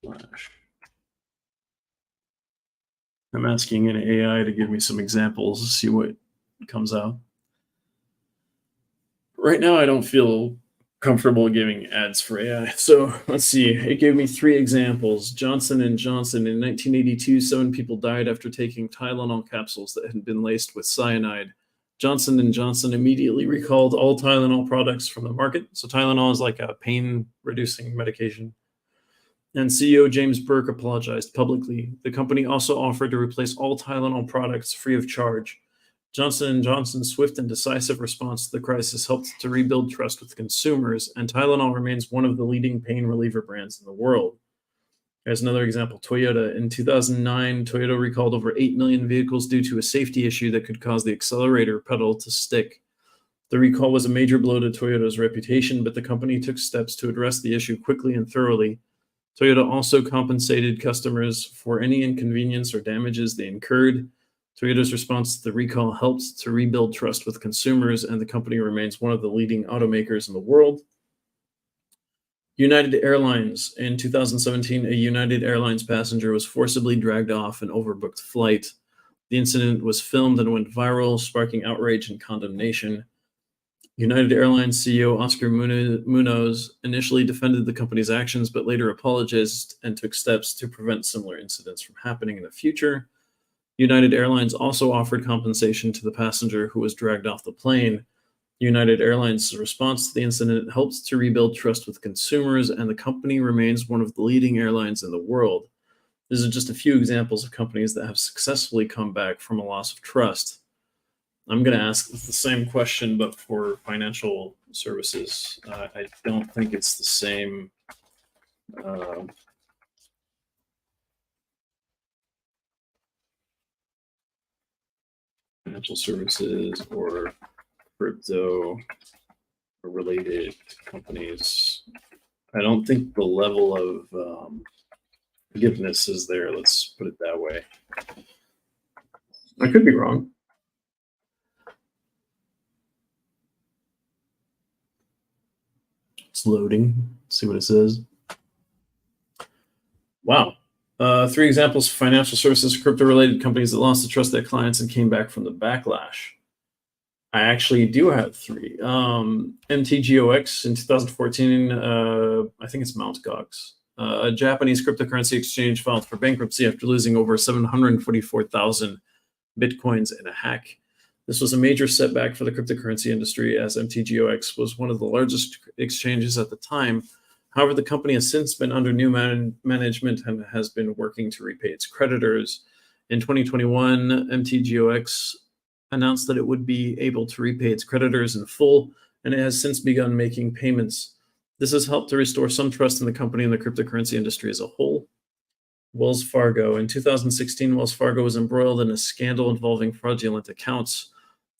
Flash. I'm asking an AI to give me some examples to see what comes out. Right now, I don't feel comfortable giving ads for AI. So let's see. It gave me three examples. Johnson and Johnson in 1982, 7 people died after taking Tylenol capsules that had been laced with cyanide. Johnson and Johnson immediately recalled all Tylenol products from the market. So Tylenol is like a pain-reducing medication. And CEO James Burke apologized publicly. The company also offered to replace all Tylenol products free of charge. Johnson & Johnson's swift and decisive response to the crisis helped to rebuild trust with consumers, and Tylenol remains one of the leading pain reliever brands in the world. There's another example, Toyota. In 2009, Toyota recalled over 8 million vehicles due to a safety issue that could cause the accelerator pedal to stick. The recall was a major blow to Toyota's reputation, but the company took steps to address the issue quickly and thoroughly. Toyota also compensated customers for any inconvenience or damages they incurred. Toyota's response to the recall helped to rebuild trust with consumers, and the company remains one of the leading automakers in the world. United Airlines. In 2017, a United Airlines passenger was forcibly dragged off an overbooked flight. The incident was filmed and went viral, sparking outrage and condemnation. United Airlines CEO Oscar Munoz initially defended the company's actions, but later apologized and took steps to prevent similar incidents from happening in the future. United Airlines also offered compensation to the passenger who was dragged off the plane. United Airlines' response to the incident helped to rebuild trust with consumers, and the company remains one of the leading airlines in the world. These are just a few examples of companies that have successfully come back from a loss of trust. I'm going to ask the same question, but for financial services. I don't think it's the same. Financial services or crypto related companies. I don't think the level of forgiveness is there. Let's put it that way. I could be wrong. It's loading. Let's see what it says. Wow. 3 examples of financial services, crypto-related companies that lost the trust of their clients and came back from the backlash. I actually do have 3. MTGOX in 2014, I think it's Mt. Gox. A Japanese cryptocurrency exchange filed for bankruptcy after losing over 744,000 bitcoins in a hack. This was a major setback for the cryptocurrency industry, as MTGOX was one of the largest exchanges at the time. However, the company has since been under new management and has been working to repay its creditors. In 2021, MTGOX announced that it would be able to repay its creditors in full, and it has since begun making payments. This has helped to restore some trust in the company and the cryptocurrency industry as a whole. Wells Fargo. In 2016, Wells Fargo was embroiled in a scandal involving fraudulent accounts.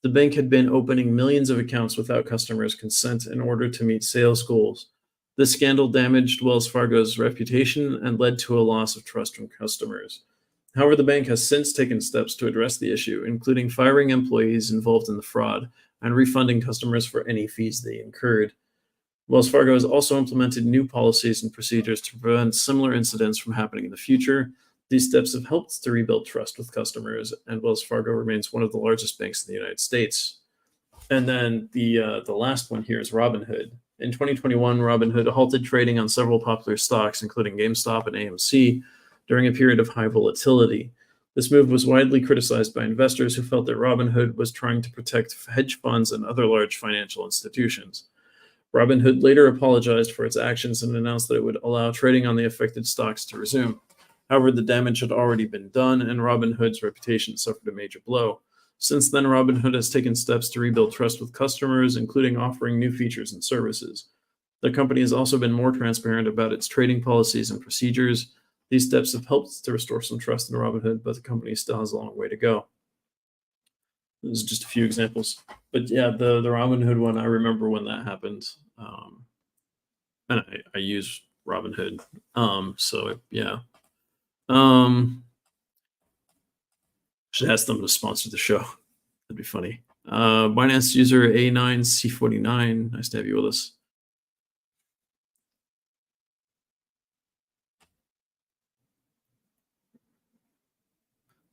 The bank had been opening millions of accounts without customers' consent in order to meet sales goals. This scandal damaged Wells Fargo's reputation and led to a loss of trust from customers. However, the bank has since taken steps to address the issue, including firing employees involved in the fraud and refunding customers for any fees they incurred. Wells Fargo has also implemented new policies and procedures to prevent similar incidents from happening in the future. These steps have helped to rebuild trust with customers, and Wells Fargo remains one of the largest banks in the United States. And then the last one here is Robinhood. In 2021, Robinhood halted trading on several popular stocks, including GameStop and AMC, during a period of high volatility. This move was widely criticized by investors who felt that Robinhood was trying to protect hedge funds and other large financial institutions. Robinhood later apologized for its actions and announced that it would allow trading on the affected stocks to resume. However, the damage had already been done, and Robinhood's reputation suffered a major blow. Since then, Robinhood has taken steps to rebuild trust with customers, including offering new features and services. The company has also been more transparent about its trading policies and procedures. These steps have helped to restore some trust in Robinhood, but the company still has a long way to go. This is just a few examples. But yeah, the Robinhood one, I remember when that happened. And I use Robinhood. So yeah. Should ask them to sponsor the show. That'd be funny. Binance user A9C49. Nice to have you with us.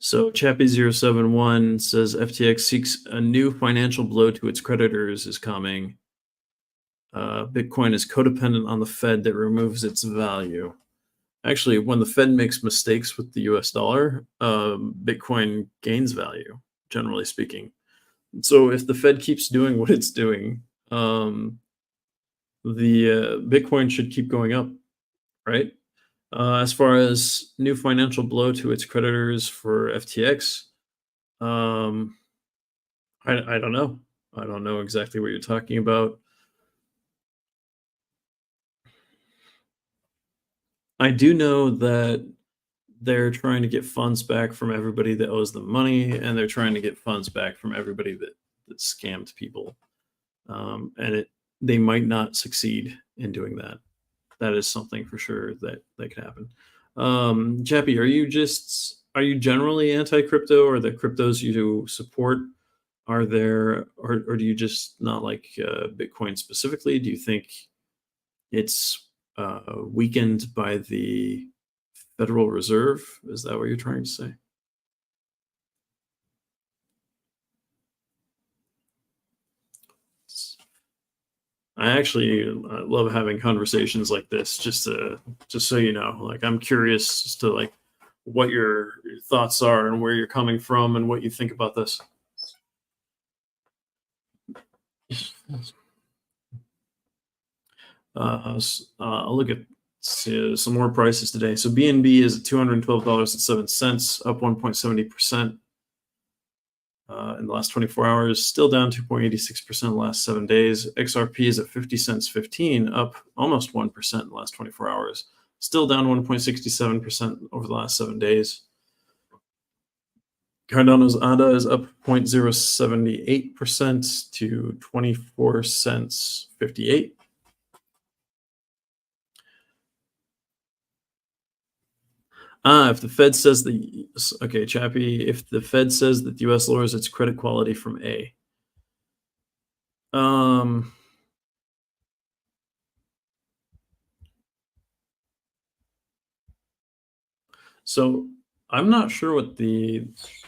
So Chappie071 says FTX seeks a new financial blow to its creditors is coming. Bitcoin is codependent on the Fed that removes its value. Actually, when the Fed makes mistakes with the US dollar, Bitcoin gains value, generally speaking. So if the Fed keeps doing what it's doing, the Bitcoin should keep going up, right? As far as new financial blow to its creditors for FTX, um, I don't know. I don't know exactly what you're talking about. I do know that they're trying to get funds back from everybody that owes them money, and they're trying to get funds back from everybody that scammed people. And they might not succeed in doing that. That is something for sure that could happen. Chappie, are you generally anti crypto, or the cryptos you support? Are there, or do you just not like Bitcoin specifically? Do you think it's weakened by the Federal Reserve? Is that what you're trying to say? I actually love having conversations like this, just so you know. Like, I'm curious as to like what your thoughts are and where you're coming from and what you think about this. I'll look at some more prices today. So BNB is at $212.07, up 1.70%. In the last 24 hours, still down 2.86% in the last 7 days. XRP is at 50 cents 15, up almost 1% in the last 24 hours, still down 1.67% over the last 7 days. Cardano's ADA is up 0.078% to 24 cents 58. If the Fed says okay, Chappie, if the Fed says that the US lowers its credit quality from A. Um, so I'm not sure what it's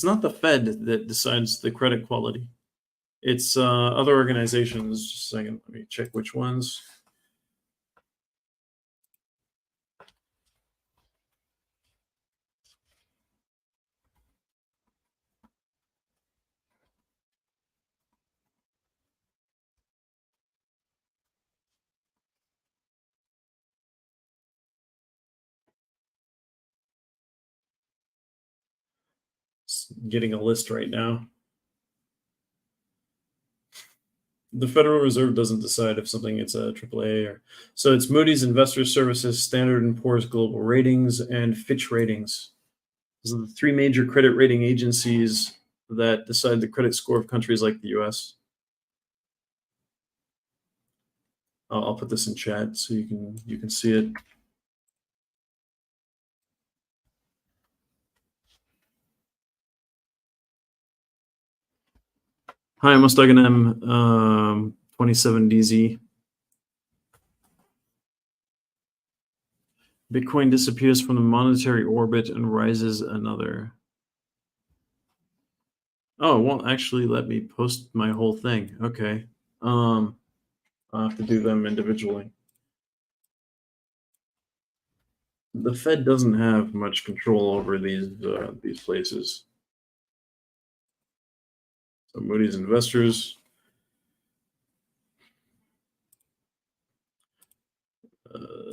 not the Fed that decides the credit quality. It's other organizations. Just a second, let me check which ones. Getting a list right now. The Federal Reserve doesn't decide if something it's a AAA or so. It's Moody's Investors Services, Standard and Poor's Global Ratings, and Fitch Ratings. Those are the three major credit rating agencies that decide the credit score of countries like the U.S. I'll put this in chat so you can see it. Hi, I'm Mustagan M 27DZ. Bitcoin disappears from the monetary orbit and rises another. Oh, it won't actually let me post my whole thing. Okay. I'll have to do them individually. The Fed doesn't have much control over these places. So Moody's Investors,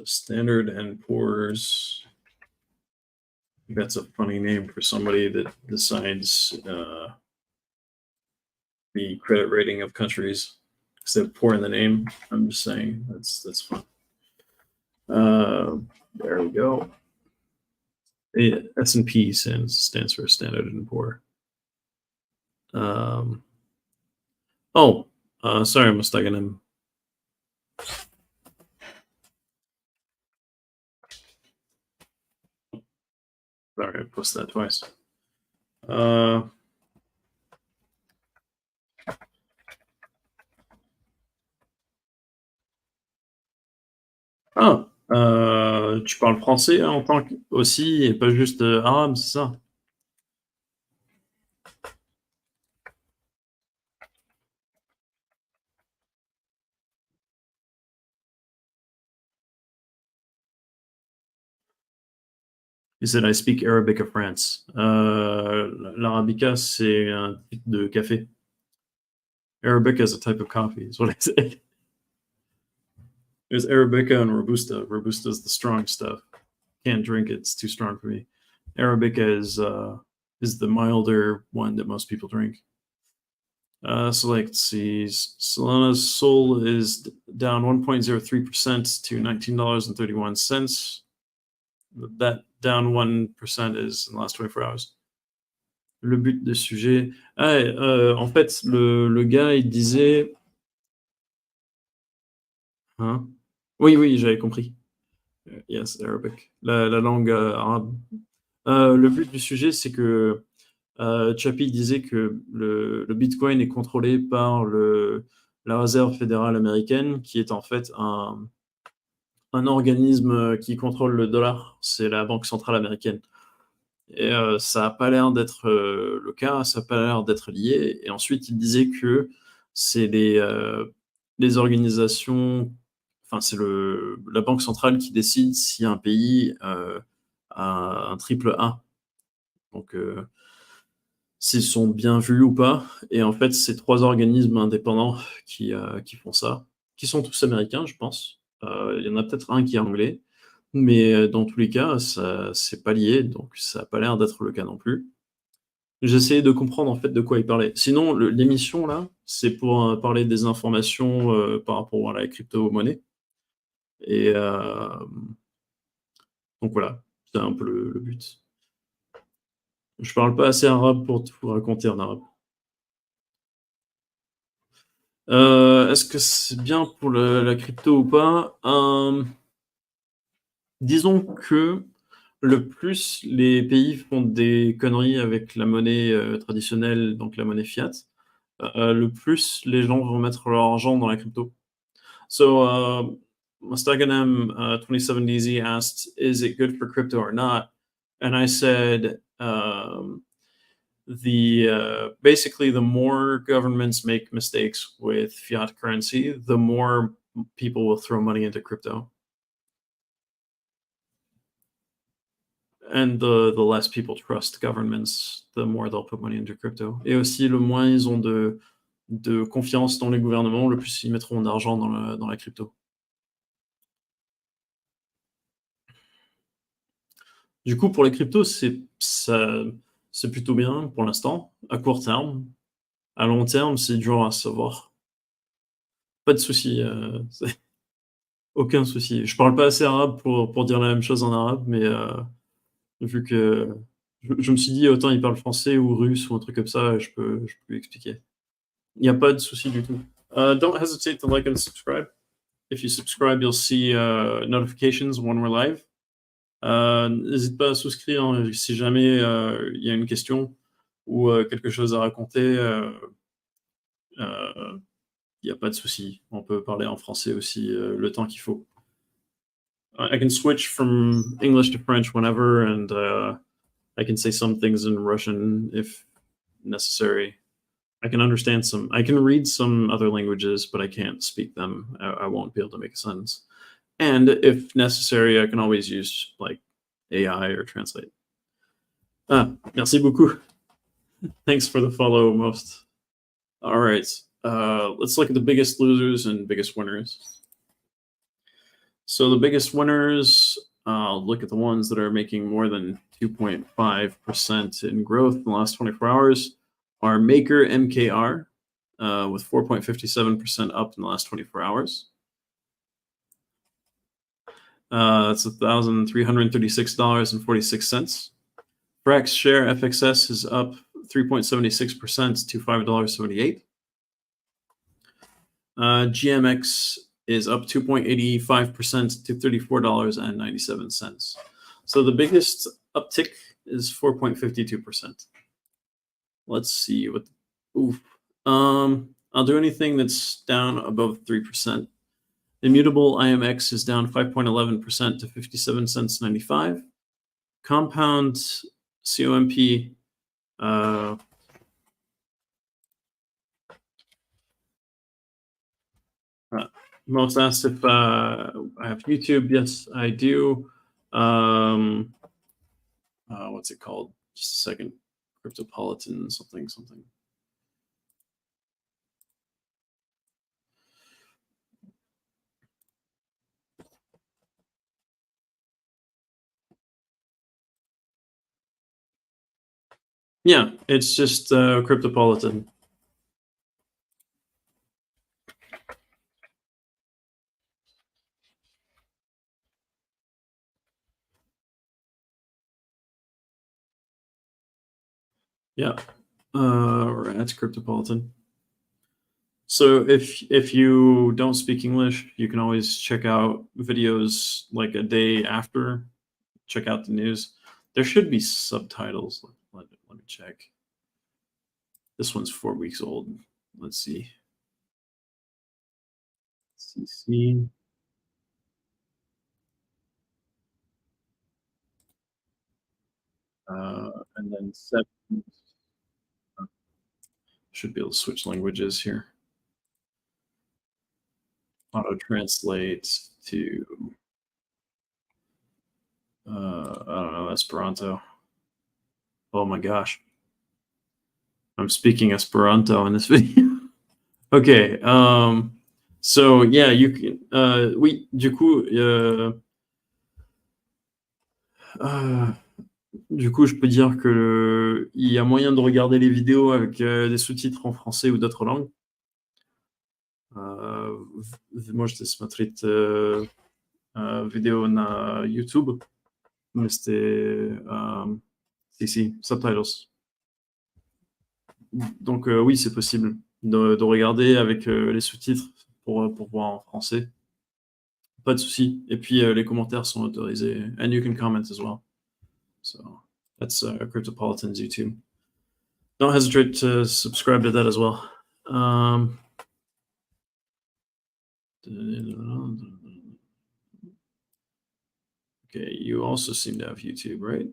Standard and Poor's. That's a funny name for somebody that decides the credit rating of countries. Instead of poor in the name, I'm just saying that's fun. There we go. S&P stands for Standard and Poor. Sorry, I'm mistaken him. Sorry, I posted that twice. Tu parles français en tant que aussi et pas juste, arabe, c'est ça? He said, "I speak Arabic of France." L'arabica, c'est un type de café. Arabica is a type of coffee, is what I said. There's Arabica and Robusta. Robusta is the strong stuff. Can't drink it; it's too strong for me. Arabica is the milder one that most people drink. So like, let's see, Solana's Sol is down 1.03% to $19.31. That down 1% is in the last 24 hours. Le but de sujet. Ah, en fait, le gars, il disait. Hein? Oui, oui, j'avais compris. Yes, Arabic. La langue arabe. Le but du sujet, c'est que Chappie disait que le Bitcoin est contrôlé par la Réserve fédérale américaine, qui est en fait un organisme qui contrôle le dollar. C'est la Banque centrale américaine. Et ça n'a pas l'air d'être le cas, ça n'a pas l'air d'être lié. Et ensuite, il disait que c'est les organisations, enfin, c'est la Banque centrale qui décide si un pays a un triple A. Donc, s'ils sont bien vus ou pas. Et en fait, c'est trois organismes indépendants qui font ça, qui sont tous américains, je pense. Il y en a peut-être un qui est anglais, mais dans tous les cas, ça, c'est pas lié, donc ça n'a pas l'air d'être le cas non plus. J'essayais de comprendre en fait de quoi il parlait. Sinon, l'émission là, c'est pour parler des informations par rapport à la crypto-monnaie. Et donc voilà, c'est un peu le but. Je parle pas assez arabe pour tout vous raconter en arabe. Est-ce que c'est bien pour la crypto ou pas? Disons que le plus les pays font des conneries avec la monnaie traditionnelle, donc la monnaie fiat, le plus les gens vont mettre leur argent dans la crypto. So, Mustaganem 2070Z asked, "Is it good for crypto or not?" And I said, basically the more governments make mistakes with fiat currency, the more people will throw money into crypto, and the less people trust governments, the more they'll put money into crypto. Et aussi, le moins ils ont de confiance dans les gouvernements, le plus ils mettront d'argent dans la crypto. Du coup, pour les cryptos, c'est plutôt bien pour l'instant, à court terme. À long terme, c'est dur à savoir. Pas de souci, aucun souci. Je parle pas assez arabe pour dire la même chose en arabe, mais vu que je me suis dit autant il parle français ou russe ou un truc comme ça, je peux lui expliquer. Il n'y a pas de souci du tout. Don't hesitate to like and subscribe. If you subscribe, you'll see notifications when we're live. N'hésite pas à souscrire hein, si jamais il y a une question ou quelque chose à raconter. Il n'y a pas de souci. On peut parler en français aussi le temps qu'il faut. I can switch from English to French whenever, and I can say some things in Russian if necessary. I can understand some. I can read some other languages, but I can't speak them. I won't be able to make a sentence. And if necessary, I can always use like AI or translate. Ah, merci beaucoup. Thanks for the follow, most. All right. Let's look at the biggest losers and biggest winners. So the biggest winners, look at the ones that are making more than 2.5% in growth in the last 24 hours, are Maker MKR with 4.57% up in the last 24 hours. That's $1,336.46. Frax share FXS is up 3.76% to $5.78. GMX is up 2.85% to $34.97. So the biggest uptick is 4.52%. Let's see what. Oof. I'll do anything that's down above 3%. Immutable IMX is down 5.11% to 57 cents 95. Compound COMP uh, uh, most asked if I have YouTube. Yes, I do. What's it called? Just a second. Cryptopolitan something something. Yeah, it's just Cryptopolitan. Yeah, that's Cryptopolitan. So if you don't speak English, you can always check out videos like a day after. Check out the news. There should be subtitles. Let me check. This one's 4 weeks old. Let's see. CC. And then set. Should be able to switch languages here. Auto translate to I don't know, Esperanto. Oh my gosh, I'm speaking Esperanto in this video. Okay, so yeah, you can. Oui, du coup, euh, je peux dire que il y a moyen de regarder les vidéos avec des sous-titres en français ou d'autres langues. Вы можете смотреть видео на YouTube вместе si, subtitles. Donc oui, c'est possible de regarder avec les sous-titres pour voir en français. Pas de souci. Et puis les commentaires sont autorisés. And you can comment as well. So that's Cryptopolitan's YouTube. Don't hesitate to subscribe to that as well. Okay, you also seem to have YouTube, right?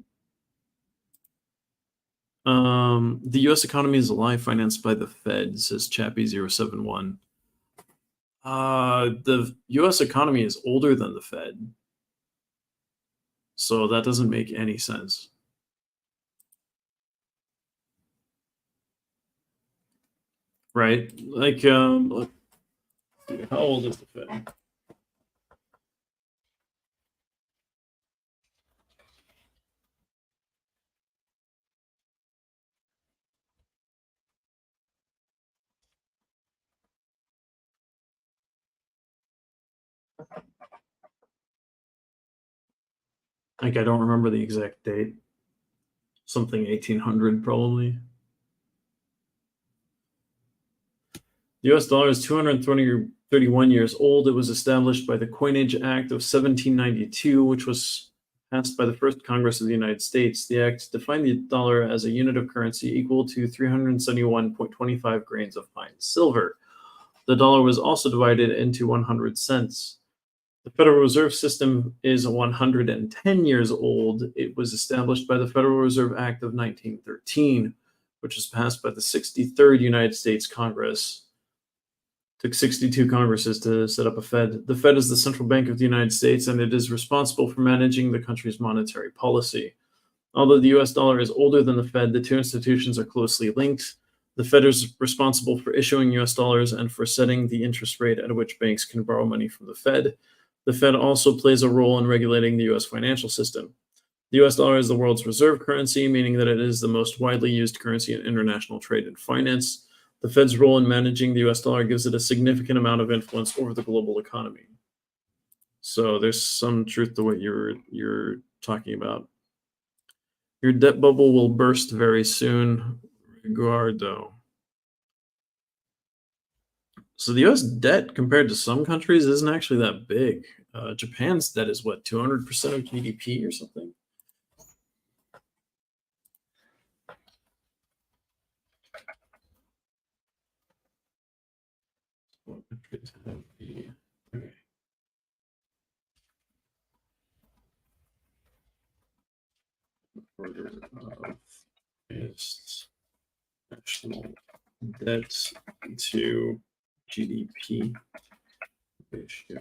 The U.S. economy is a lie financed by the Fed, says Chappie071. The U.S. economy is older than the Fed, so that doesn't make any sense. Right? Like, how old is the Fed? Like, I don't remember the exact date. Something 1800 probably. The US dollar is 231 years old. It was established by the Coinage Act of 1792, which was passed by the first Congress of the United States. The act defined the dollar as a unit of currency equal to 371.25 grains of fine silver. The dollar was also divided into 100 cents. The Federal Reserve System is 110 years old. It was established by the Federal Reserve Act of 1913, which was passed by the 63rd United States Congress. Took 62 Congresses to set up a Fed. The Fed is the central bank of the United States, and it is responsible for managing the country's monetary policy. Although the US dollar is older than the Fed, the two institutions are closely linked. The Fed is responsible for issuing US dollars and for setting the interest rate at which banks can borrow money from the Fed. The Fed also plays a role in regulating the US financial system. The US dollar is the world's reserve currency, meaning that it is the most widely used currency in international trade and finance. The Fed's role in managing the US dollar gives it a significant amount of influence over the global economy. So there's some truth to what you're talking about. Your debt bubble will burst very soon. Ricardo. So the US debt compared to some countries isn't actually that big. Japan's debt is what, 200% of GDP or something? What countries have the- okay. national debt to GDP ratio.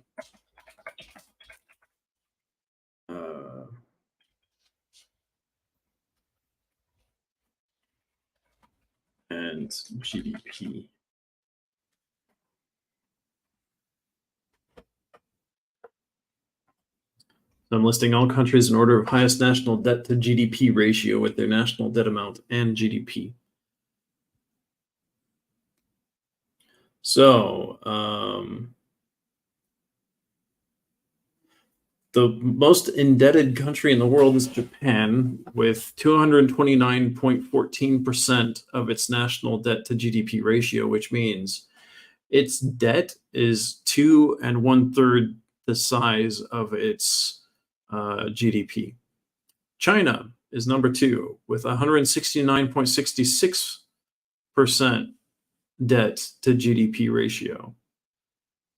And GDP. So I'm listing all countries in order of highest national debt to GDP ratio with their national debt amount and GDP. So the most indebted country in the world is Japan, with 229.14% of its national debt to GDP ratio, which means its debt is 2 1/3 the size of its GDP. China is number 2 with 169.66% debt to GDP ratio.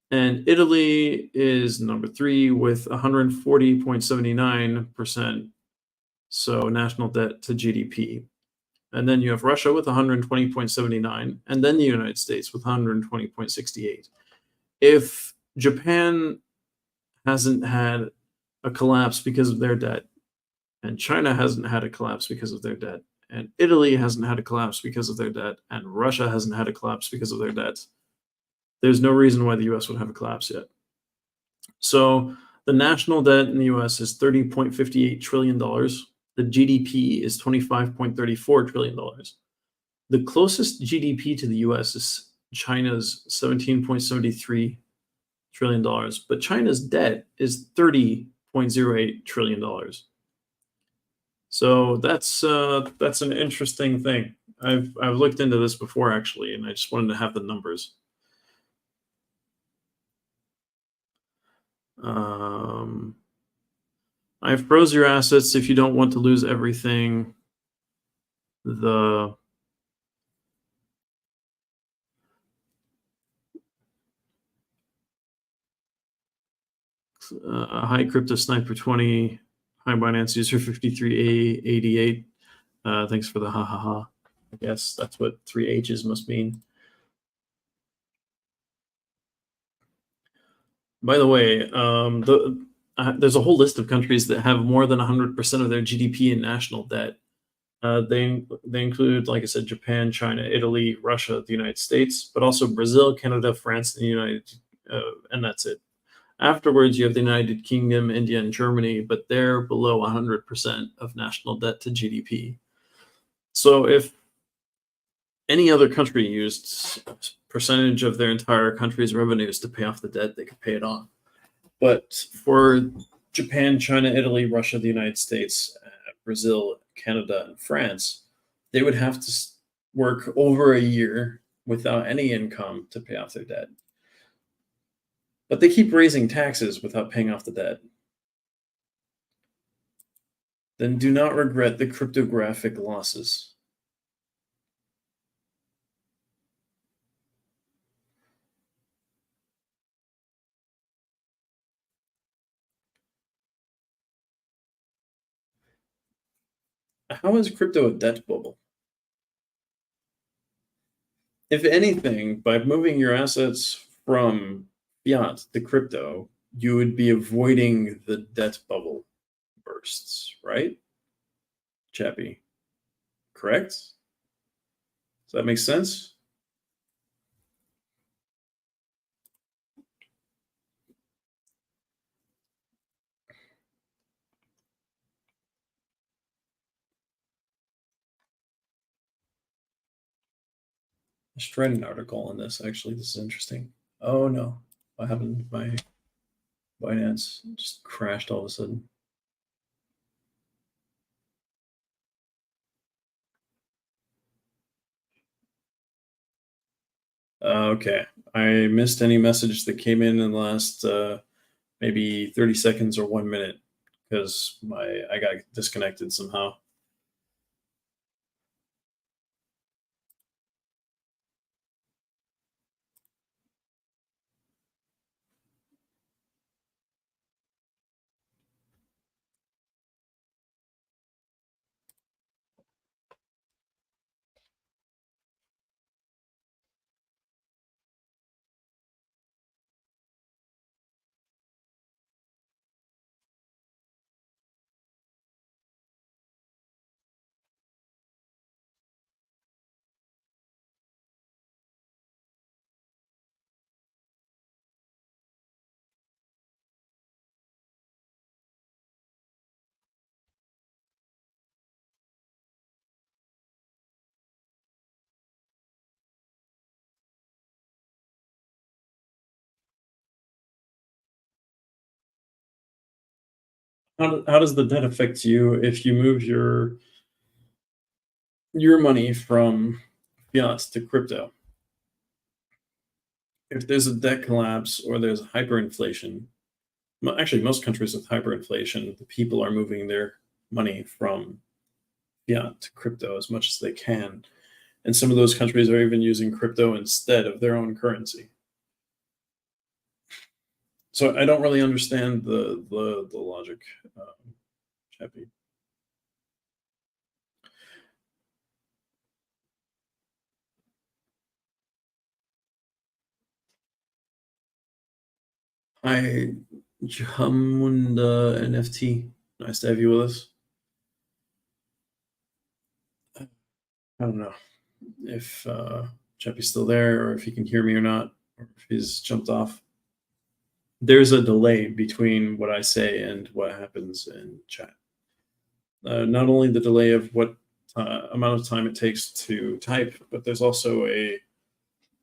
And Italy is number 3 with 140.79%, so national debt to GDP. And then you have Russia with 120.79, and then the United States with 120.68. If Japan hasn't had a collapse because of their debt, and China hasn't had a collapse because of their debt, and Italy hasn't had a collapse because of their debt, and Russia hasn't had a collapse because of their debt, there's no reason why the US would have a collapse yet. So the national debt in the US is $30.58 trillion. The GDP is $25.34 trillion. The closest GDP to the US is China's $17.73 trillion, but China's debt is $30.08 trillion. So that's an interesting thing. I've looked into this before actually, and I just wanted to have the numbers. I froze your assets if you don't want to lose everything. The High Crypto Sniper 20, Hi Binance User 53A88. Thanks for the ha ha ha. I guess that's what 3 H's must mean. By the way, there's a whole list of countries that have more than 100% of their GDP in national debt. They include, like I said, Japan, China, Italy, Russia, the United States, but also Brazil, Canada, France, and that's it. Afterwards, you have the United Kingdom, India, and Germany, but they're below 100% of national debt to GDP. So if any other country used a percentage of their entire country's revenues to pay off the debt, they could pay it off. But for Japan, China, Italy, Russia, the United States, Brazil, Canada, and France, they would have to work over a year without any income to pay off their debt. But they keep raising taxes without paying off the debt. Then do not regret the cryptographic losses. How is crypto a debt bubble? If anything, by moving your assets from fiat to crypto, you would be avoiding the debt bubble bursts, right, Chappie? Correct? Does that make sense? I should write an article on this. Actually, this is interesting. Oh no, what happened? My Binance just crashed all of a sudden. Okay, I missed any message that came in the last maybe 30 seconds or 1 minute because I got disconnected somehow. How does the debt affect you if you move your money from fiat to crypto? If there's a debt collapse or there's hyperinflation, actually most countries with hyperinflation, the people are moving their money from fiat to crypto as much as they can. And some of those countries are even using crypto instead of their own currency. So I don't really understand the logic, Chappie. Hi, Jamunda NFT. Nice to have you with us. I don't know if Chappie's still there or if he can hear me or not, or if he's jumped off. There's a delay between what I say and what happens in chat. Not only the delay of what amount of time it takes to type, but there's also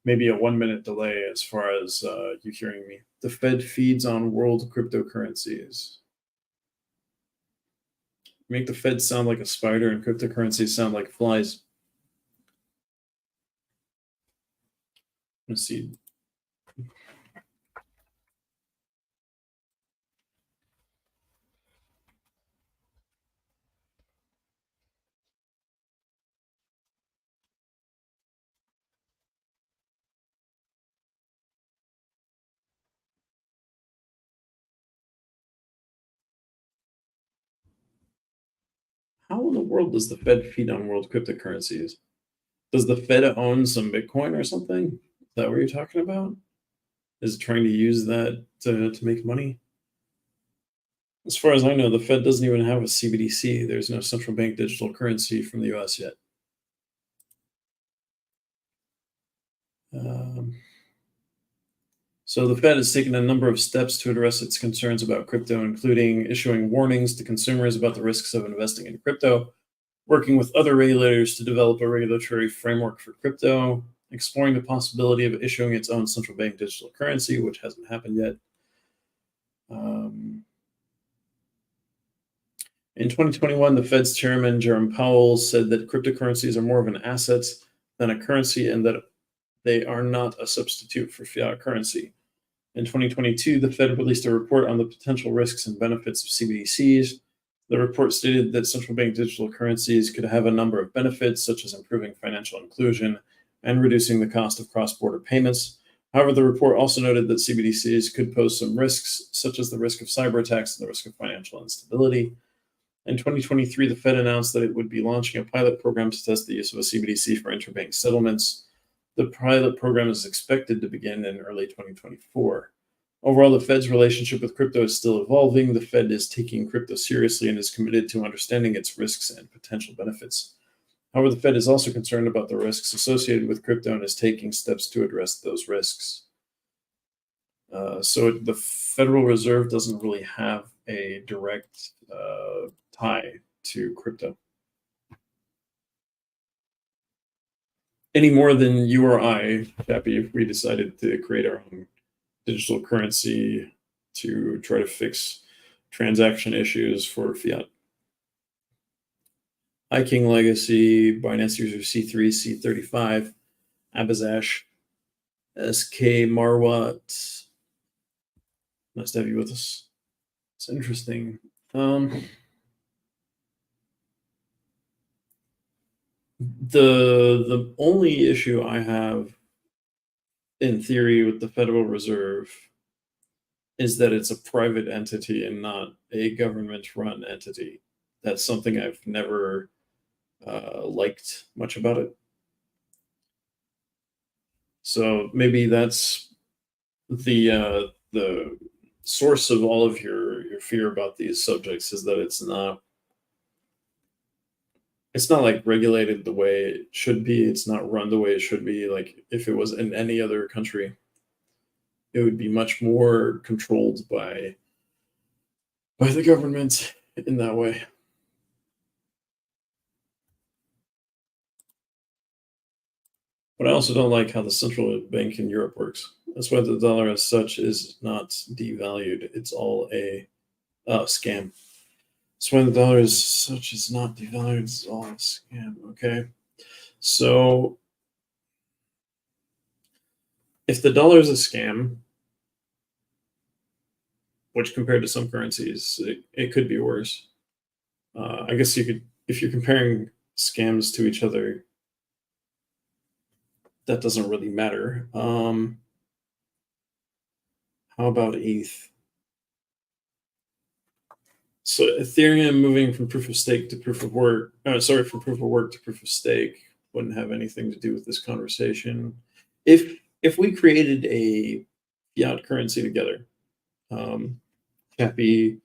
maybe a 1 minute delay as far as you hearing me. The Fed feeds on world cryptocurrencies. Make the Fed sound like a spider and cryptocurrencies sound like flies. Let's see. How in the world does the Fed feed on world cryptocurrencies? Does the Fed own some Bitcoin or something? Is that what you're talking about? Is it trying to use that to make money? As far as I know, the Fed doesn't even have a CBDC. There's no central bank digital currency from the US yet. Um, so the Fed has taken a number of steps to address its concerns about crypto, including issuing warnings to consumers about the risks of investing in crypto, working with other regulators to develop a regulatory framework for crypto, exploring the possibility of issuing its own central bank digital currency, which hasn't happened yet. Um, in 2021, the Fed's chairman, Jerome Powell, said that cryptocurrencies are more of an asset than a currency and that they are not a substitute for fiat currency. In 2022, the Fed released a report on the potential risks and benefits of CBDCs. The report stated that central bank digital currencies could have a number of benefits, such as improving financial inclusion and reducing the cost of cross border payments. However, the report also noted that CBDCs could pose some risks, such as the risk of cyber attacks and the risk of financial instability. In 2023, the Fed announced that it would be launching a pilot program to test the use of a CBDC for interbank settlements. The pilot program is expected to begin in early 2024. Overall, the Fed's relationship with crypto is still evolving. The Fed is taking crypto seriously and is committed to understanding its risks and potential benefits. However, the Fed is also concerned about the risks associated with crypto and is taking steps to address those risks. So the Federal Reserve doesn't really have a direct tie to crypto any more than you or I, Chappie, if we decided to create our own digital currency to try to fix transaction issues for fiat. iKing Legacy, Binance user C3, C35, Abazash, SK Marwat. Nice to have you with us. It's interesting. The only issue I have in theory with the Federal Reserve is that it's a private entity and not a government run entity. That's something I've never liked much about it. So maybe that's the source of all of your fear about these subjects is that it's not like regulated the way it should be. It's not run the way it should be. Like if it was in any other country, it would be much more controlled by the government in that way. But I also don't like how the central bank in Europe works. That's why the dollar as such is not devalued. It's all a scam. So when the dollar is such as not devalued, it's all a scam. Okay. So if the dollar is a scam, which compared to some currencies, it could be worse. I guess you could, if you're comparing scams to each other, that doesn't really matter. How about ETH? So Ethereum moving from proof of stake to proof of work, from proof of work to proof of stake wouldn't have anything to do with this conversation. If we created a fiat currency together, Cappy,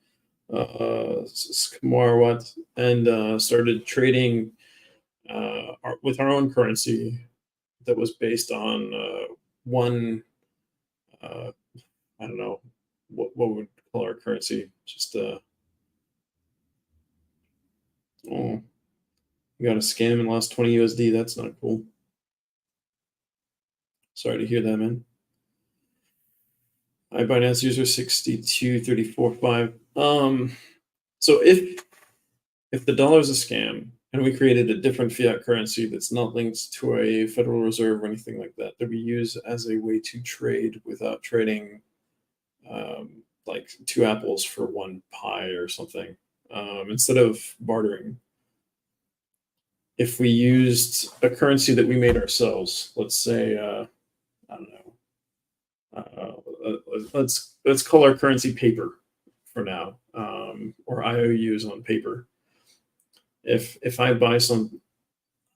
Skamwarwat, and started trading with our own currency that was based on one, uh, I don't know, what would we call our currency? Just, oh, we got a scam and lost 20 USD. That's not cool. Sorry to hear that, man. Binance user 6234.5. So if the dollar is a scam and we created a different fiat currency that's not linked to a Federal Reserve or anything like that we use as a way to trade without trading like two apples for one pie or something, instead of bartering. If we used a currency that we made ourselves, let's say, I don't know, let's call our currency paper for now, or IOUs on paper. If I buy some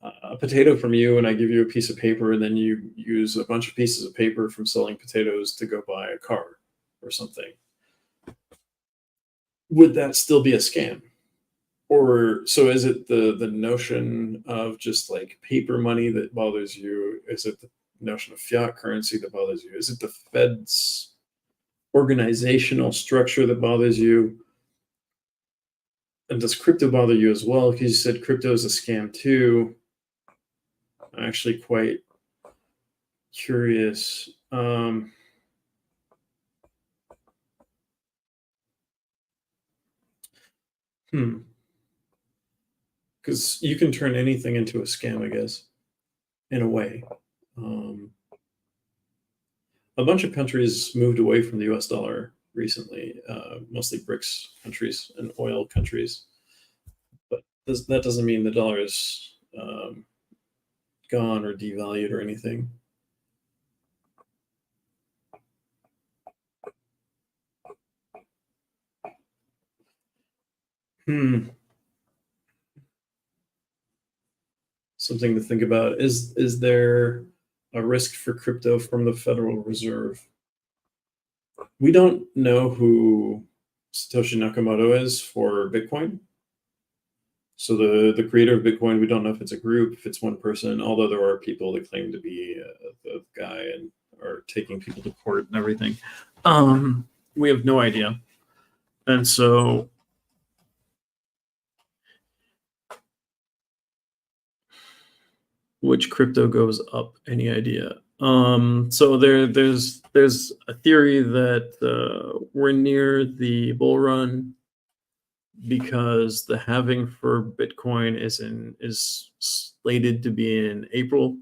a potato from you and I give you a piece of paper, and then you use a bunch of pieces of paper from selling potatoes to go buy a car or something, would that still be a scam? Or so is it the notion of just like paper money that bothers you? Is it the notion of fiat currency that bothers you? Is it the Fed's organizational structure that bothers you? And does crypto bother you as well? Because you said crypto is a scam too. I'm actually quite curious. Because you can turn anything into a scam, I guess, in a way. A bunch of countries moved away from the US dollar recently, mostly BRICS countries and oil countries. But that doesn't mean the dollar is gone or devalued or anything. Something to think about. Is there a risk for crypto from the Federal Reserve? We don't know who Satoshi Nakamoto is for Bitcoin. So the creator of Bitcoin, we don't know if it's a group, if it's one person, although there are people that claim to be the guy and are taking people to court and everything. We have no idea. And so which crypto goes up? Any idea? So there's a theory that we're near the bull run because the halving for Bitcoin is slated to be in April,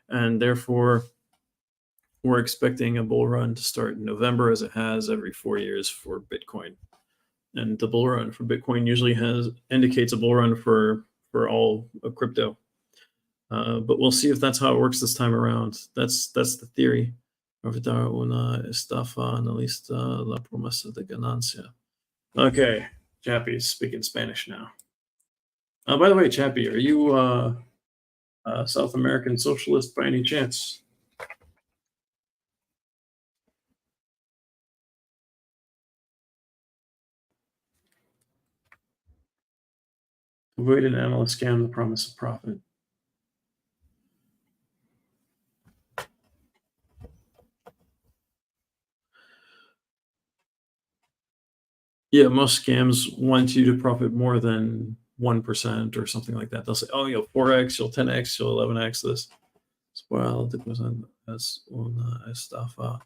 and therefore we're expecting a bull run to start in November, as it has every 4 years for Bitcoin. And the bull run for Bitcoin usually indicates a bull run for all of crypto. But we'll see if that's how it works this time around. That's the theory. Evitar una estafa analista la promesa de ganancia. Okay, Chappie's speaking Spanish now. By the way, Chappie, are you a South American socialist by any chance? Avoid an analyst scam the promise of profit. Yeah, most scams want you to profit more than 1% or something like that. They'll say, oh, you'll 4x, you'll 10x, you'll 11x this. Well, es una estafa.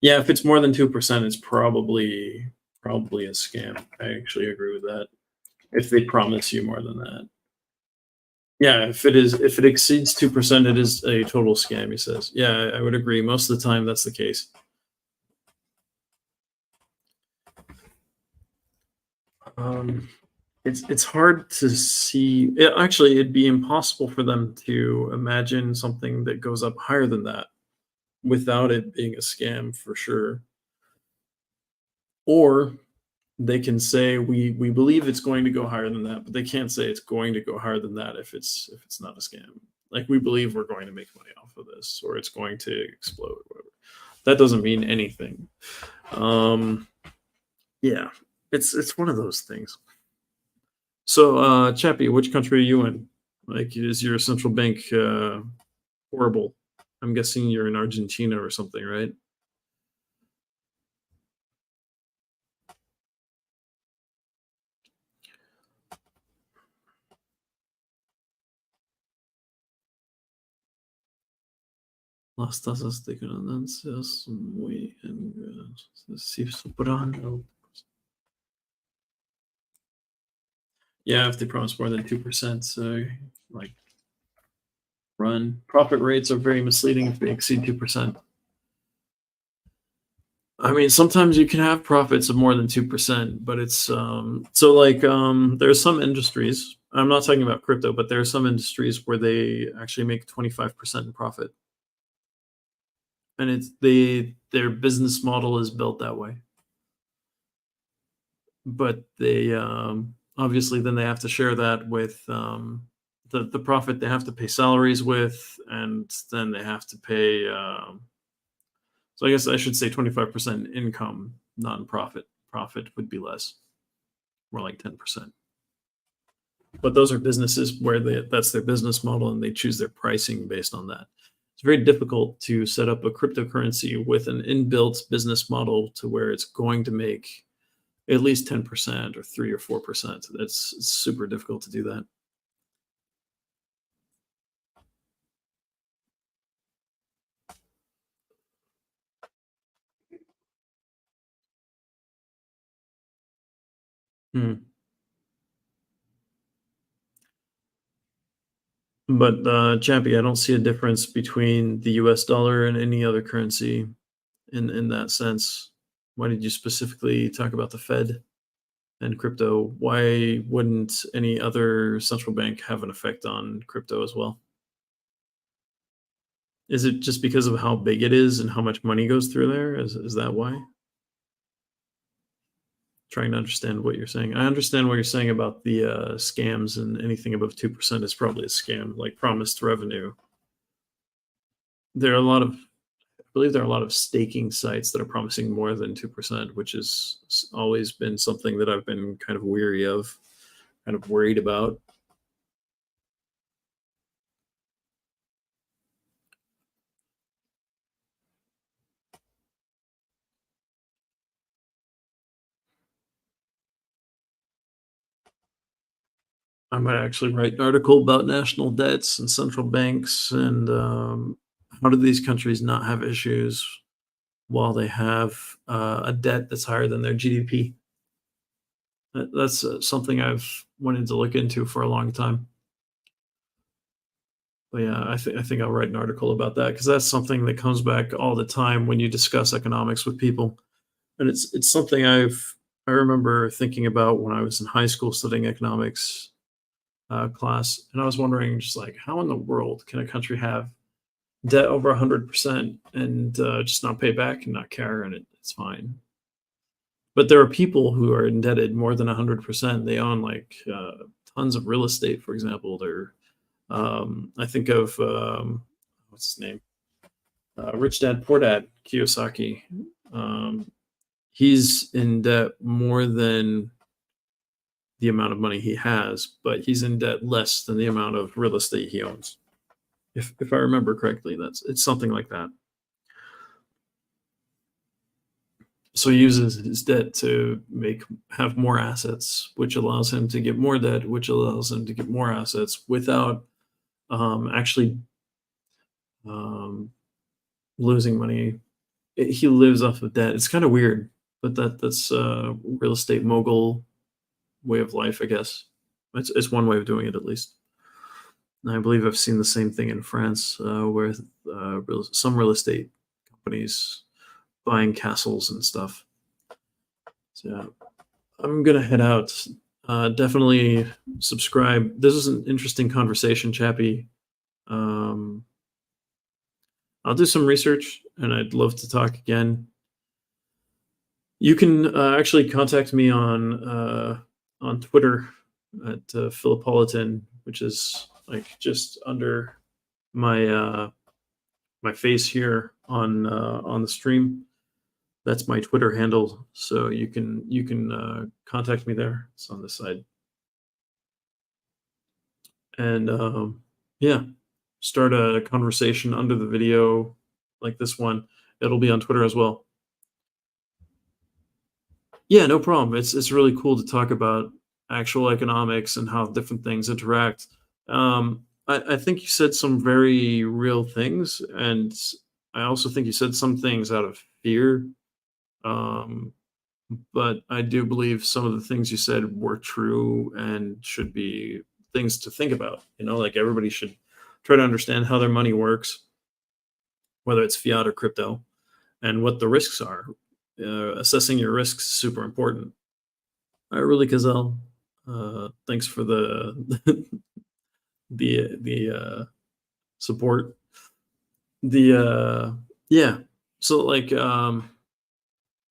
Yeah, if it's more than 2%, it's probably probably a scam. I actually agree with that. If they promise you more than that. Yeah, if it exceeds 2%, it is a total scam, he says. Yeah, I would agree. Most of the time that's the case. Um, it's hard to see. Actually, it'd be impossible for them to imagine something that goes up higher than that without it being a scam for sure. Or they can say we believe it's going to go higher than that, but they can't say it's going to go higher than that if it's not a scam. Like we believe we're going to make money off of this, or it's going to explode, or whatever. That doesn't mean anything. Um, yeah, it's one of those things. So, Chappie, which country are you in? Like, is your central bank horrible? I'm guessing you're in Argentina or something, right? Las tasas de ganancias muy si superan. Yeah, if they promise more than 2%, so like run. Profit rates are very misleading if they exceed 2%. I mean, sometimes you can have profits of more than 2%, but it's so like there's some industries. I'm not talking about crypto, but there are some industries where they actually make 25% in profit, and it's their business model is built that way. But they obviously then they have to share that with the profit they have to pay salaries with, and then they have to pay. So I guess I should say 25% income, non-profit. Profit would be less, more like 10%. But those are businesses where that's their business model, and they choose their pricing based on that. It's very difficult to set up a cryptocurrency with an inbuilt business model to where it's going to make at least 10% or 3 or 4%. It's super difficult to do that. Hmm. But Chappie, I don't see a difference between the US dollar and any other currency in that sense. Why did you specifically talk about the Fed and crypto? Why wouldn't any other central bank have an effect on crypto as well? Is it just because of how big it is and how much money goes through there? Is that why? Trying to understand what you're saying. I understand what you're saying about the scams, and anything above 2% is probably a scam, like promised revenue. There are a lot of, I believe there are a lot of staking sites that are promising more than 2%, which has always been something that I've been kind of weary of, kind of worried about. I might actually write an article about national debts and central banks, and how do these countries not have issues while they have a debt that's higher than their GDP? That's something I've wanted to look into for a long time. But yeah, I think I'll write an article about that because that's something that comes back all the time when you discuss economics with people, and it's something I remember thinking about when I was in high school studying economics class, and I was wondering just like how in the world can a country have debt over 100% and just not pay back and not care, and it's fine. But there are people who are indebted more than 100%. They own like tons of real estate, for example. They're I think of what's his name, Rich Dad Poor Dad Kiyosaki. Um, he's in debt more than the amount of money he has, but he's in debt less than the amount of real estate he owns. If I remember correctly, it's something like that. So he uses his debt to have more assets, which allows him to get more debt, which allows him to get more assets without actually um, losing money. He lives off of debt. It's kind of weird. but that's real estate mogul way of life, I guess. It's one way of doing it, at least. And I believe I've seen the same thing in France, where some real estate companies buying castles and stuff. So yeah, I'm gonna head out. Definitely subscribe. This is an interesting conversation, Chappie. Um, I'll do some research, and I'd love to talk again. You can actually contact me on Twitter at Philippolitan, which is like just under my face here on the stream. That's my Twitter handle, so you can contact me there. It's on this side, and yeah, start a conversation under the video like this one. It'll be on Twitter as well. Yeah, no problem. It's really cool to talk about actual economics and how different things interact. I think you said some very real things, and I also think you said some things out of fear. Um, but I do believe some of the things you said were true and should be things to think about. Like everybody should try to understand how their money works, whether it's fiat or crypto, and what the risks are. Assessing your risks is super important. All right, really, Gazelle. Thanks for the the support. The yeah. So like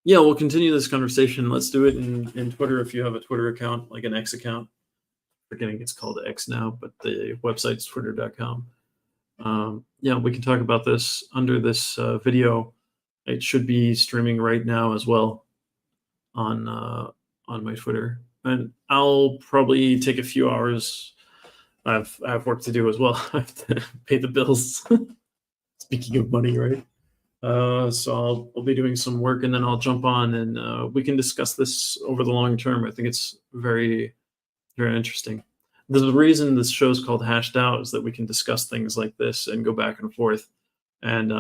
yeah, we'll continue this conversation. Let's do it in Twitter if you have a Twitter account, like an X account. Forgetting it's called X now, but the website's twitter.com. Yeah, we can talk about this under this video. It should be streaming right now as well on my Twitter, and I'll probably take a few hours. I have work to do as well. I have to pay the bills. Speaking of money, right? So I'll be doing some work, and then I'll jump on, and we can discuss this over the long term. I think it's very, very interesting. The reason this show is called Hashed Out is that we can discuss things like this and go back and forth. And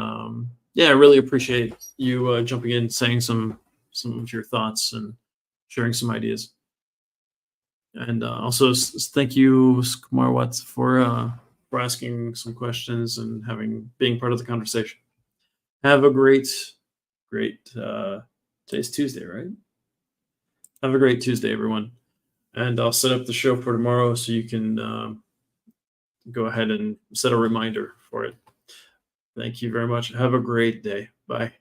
yeah, I really appreciate you jumping in, saying some of your thoughts and sharing some ideas. And also, thank you, Marwat, for asking some questions and being part of the conversation. Have a great. Today's Tuesday, right? Have a great Tuesday, everyone. And I'll set up the show for tomorrow so you can go ahead and set a reminder for it. Thank you very much. Have a great day. Bye.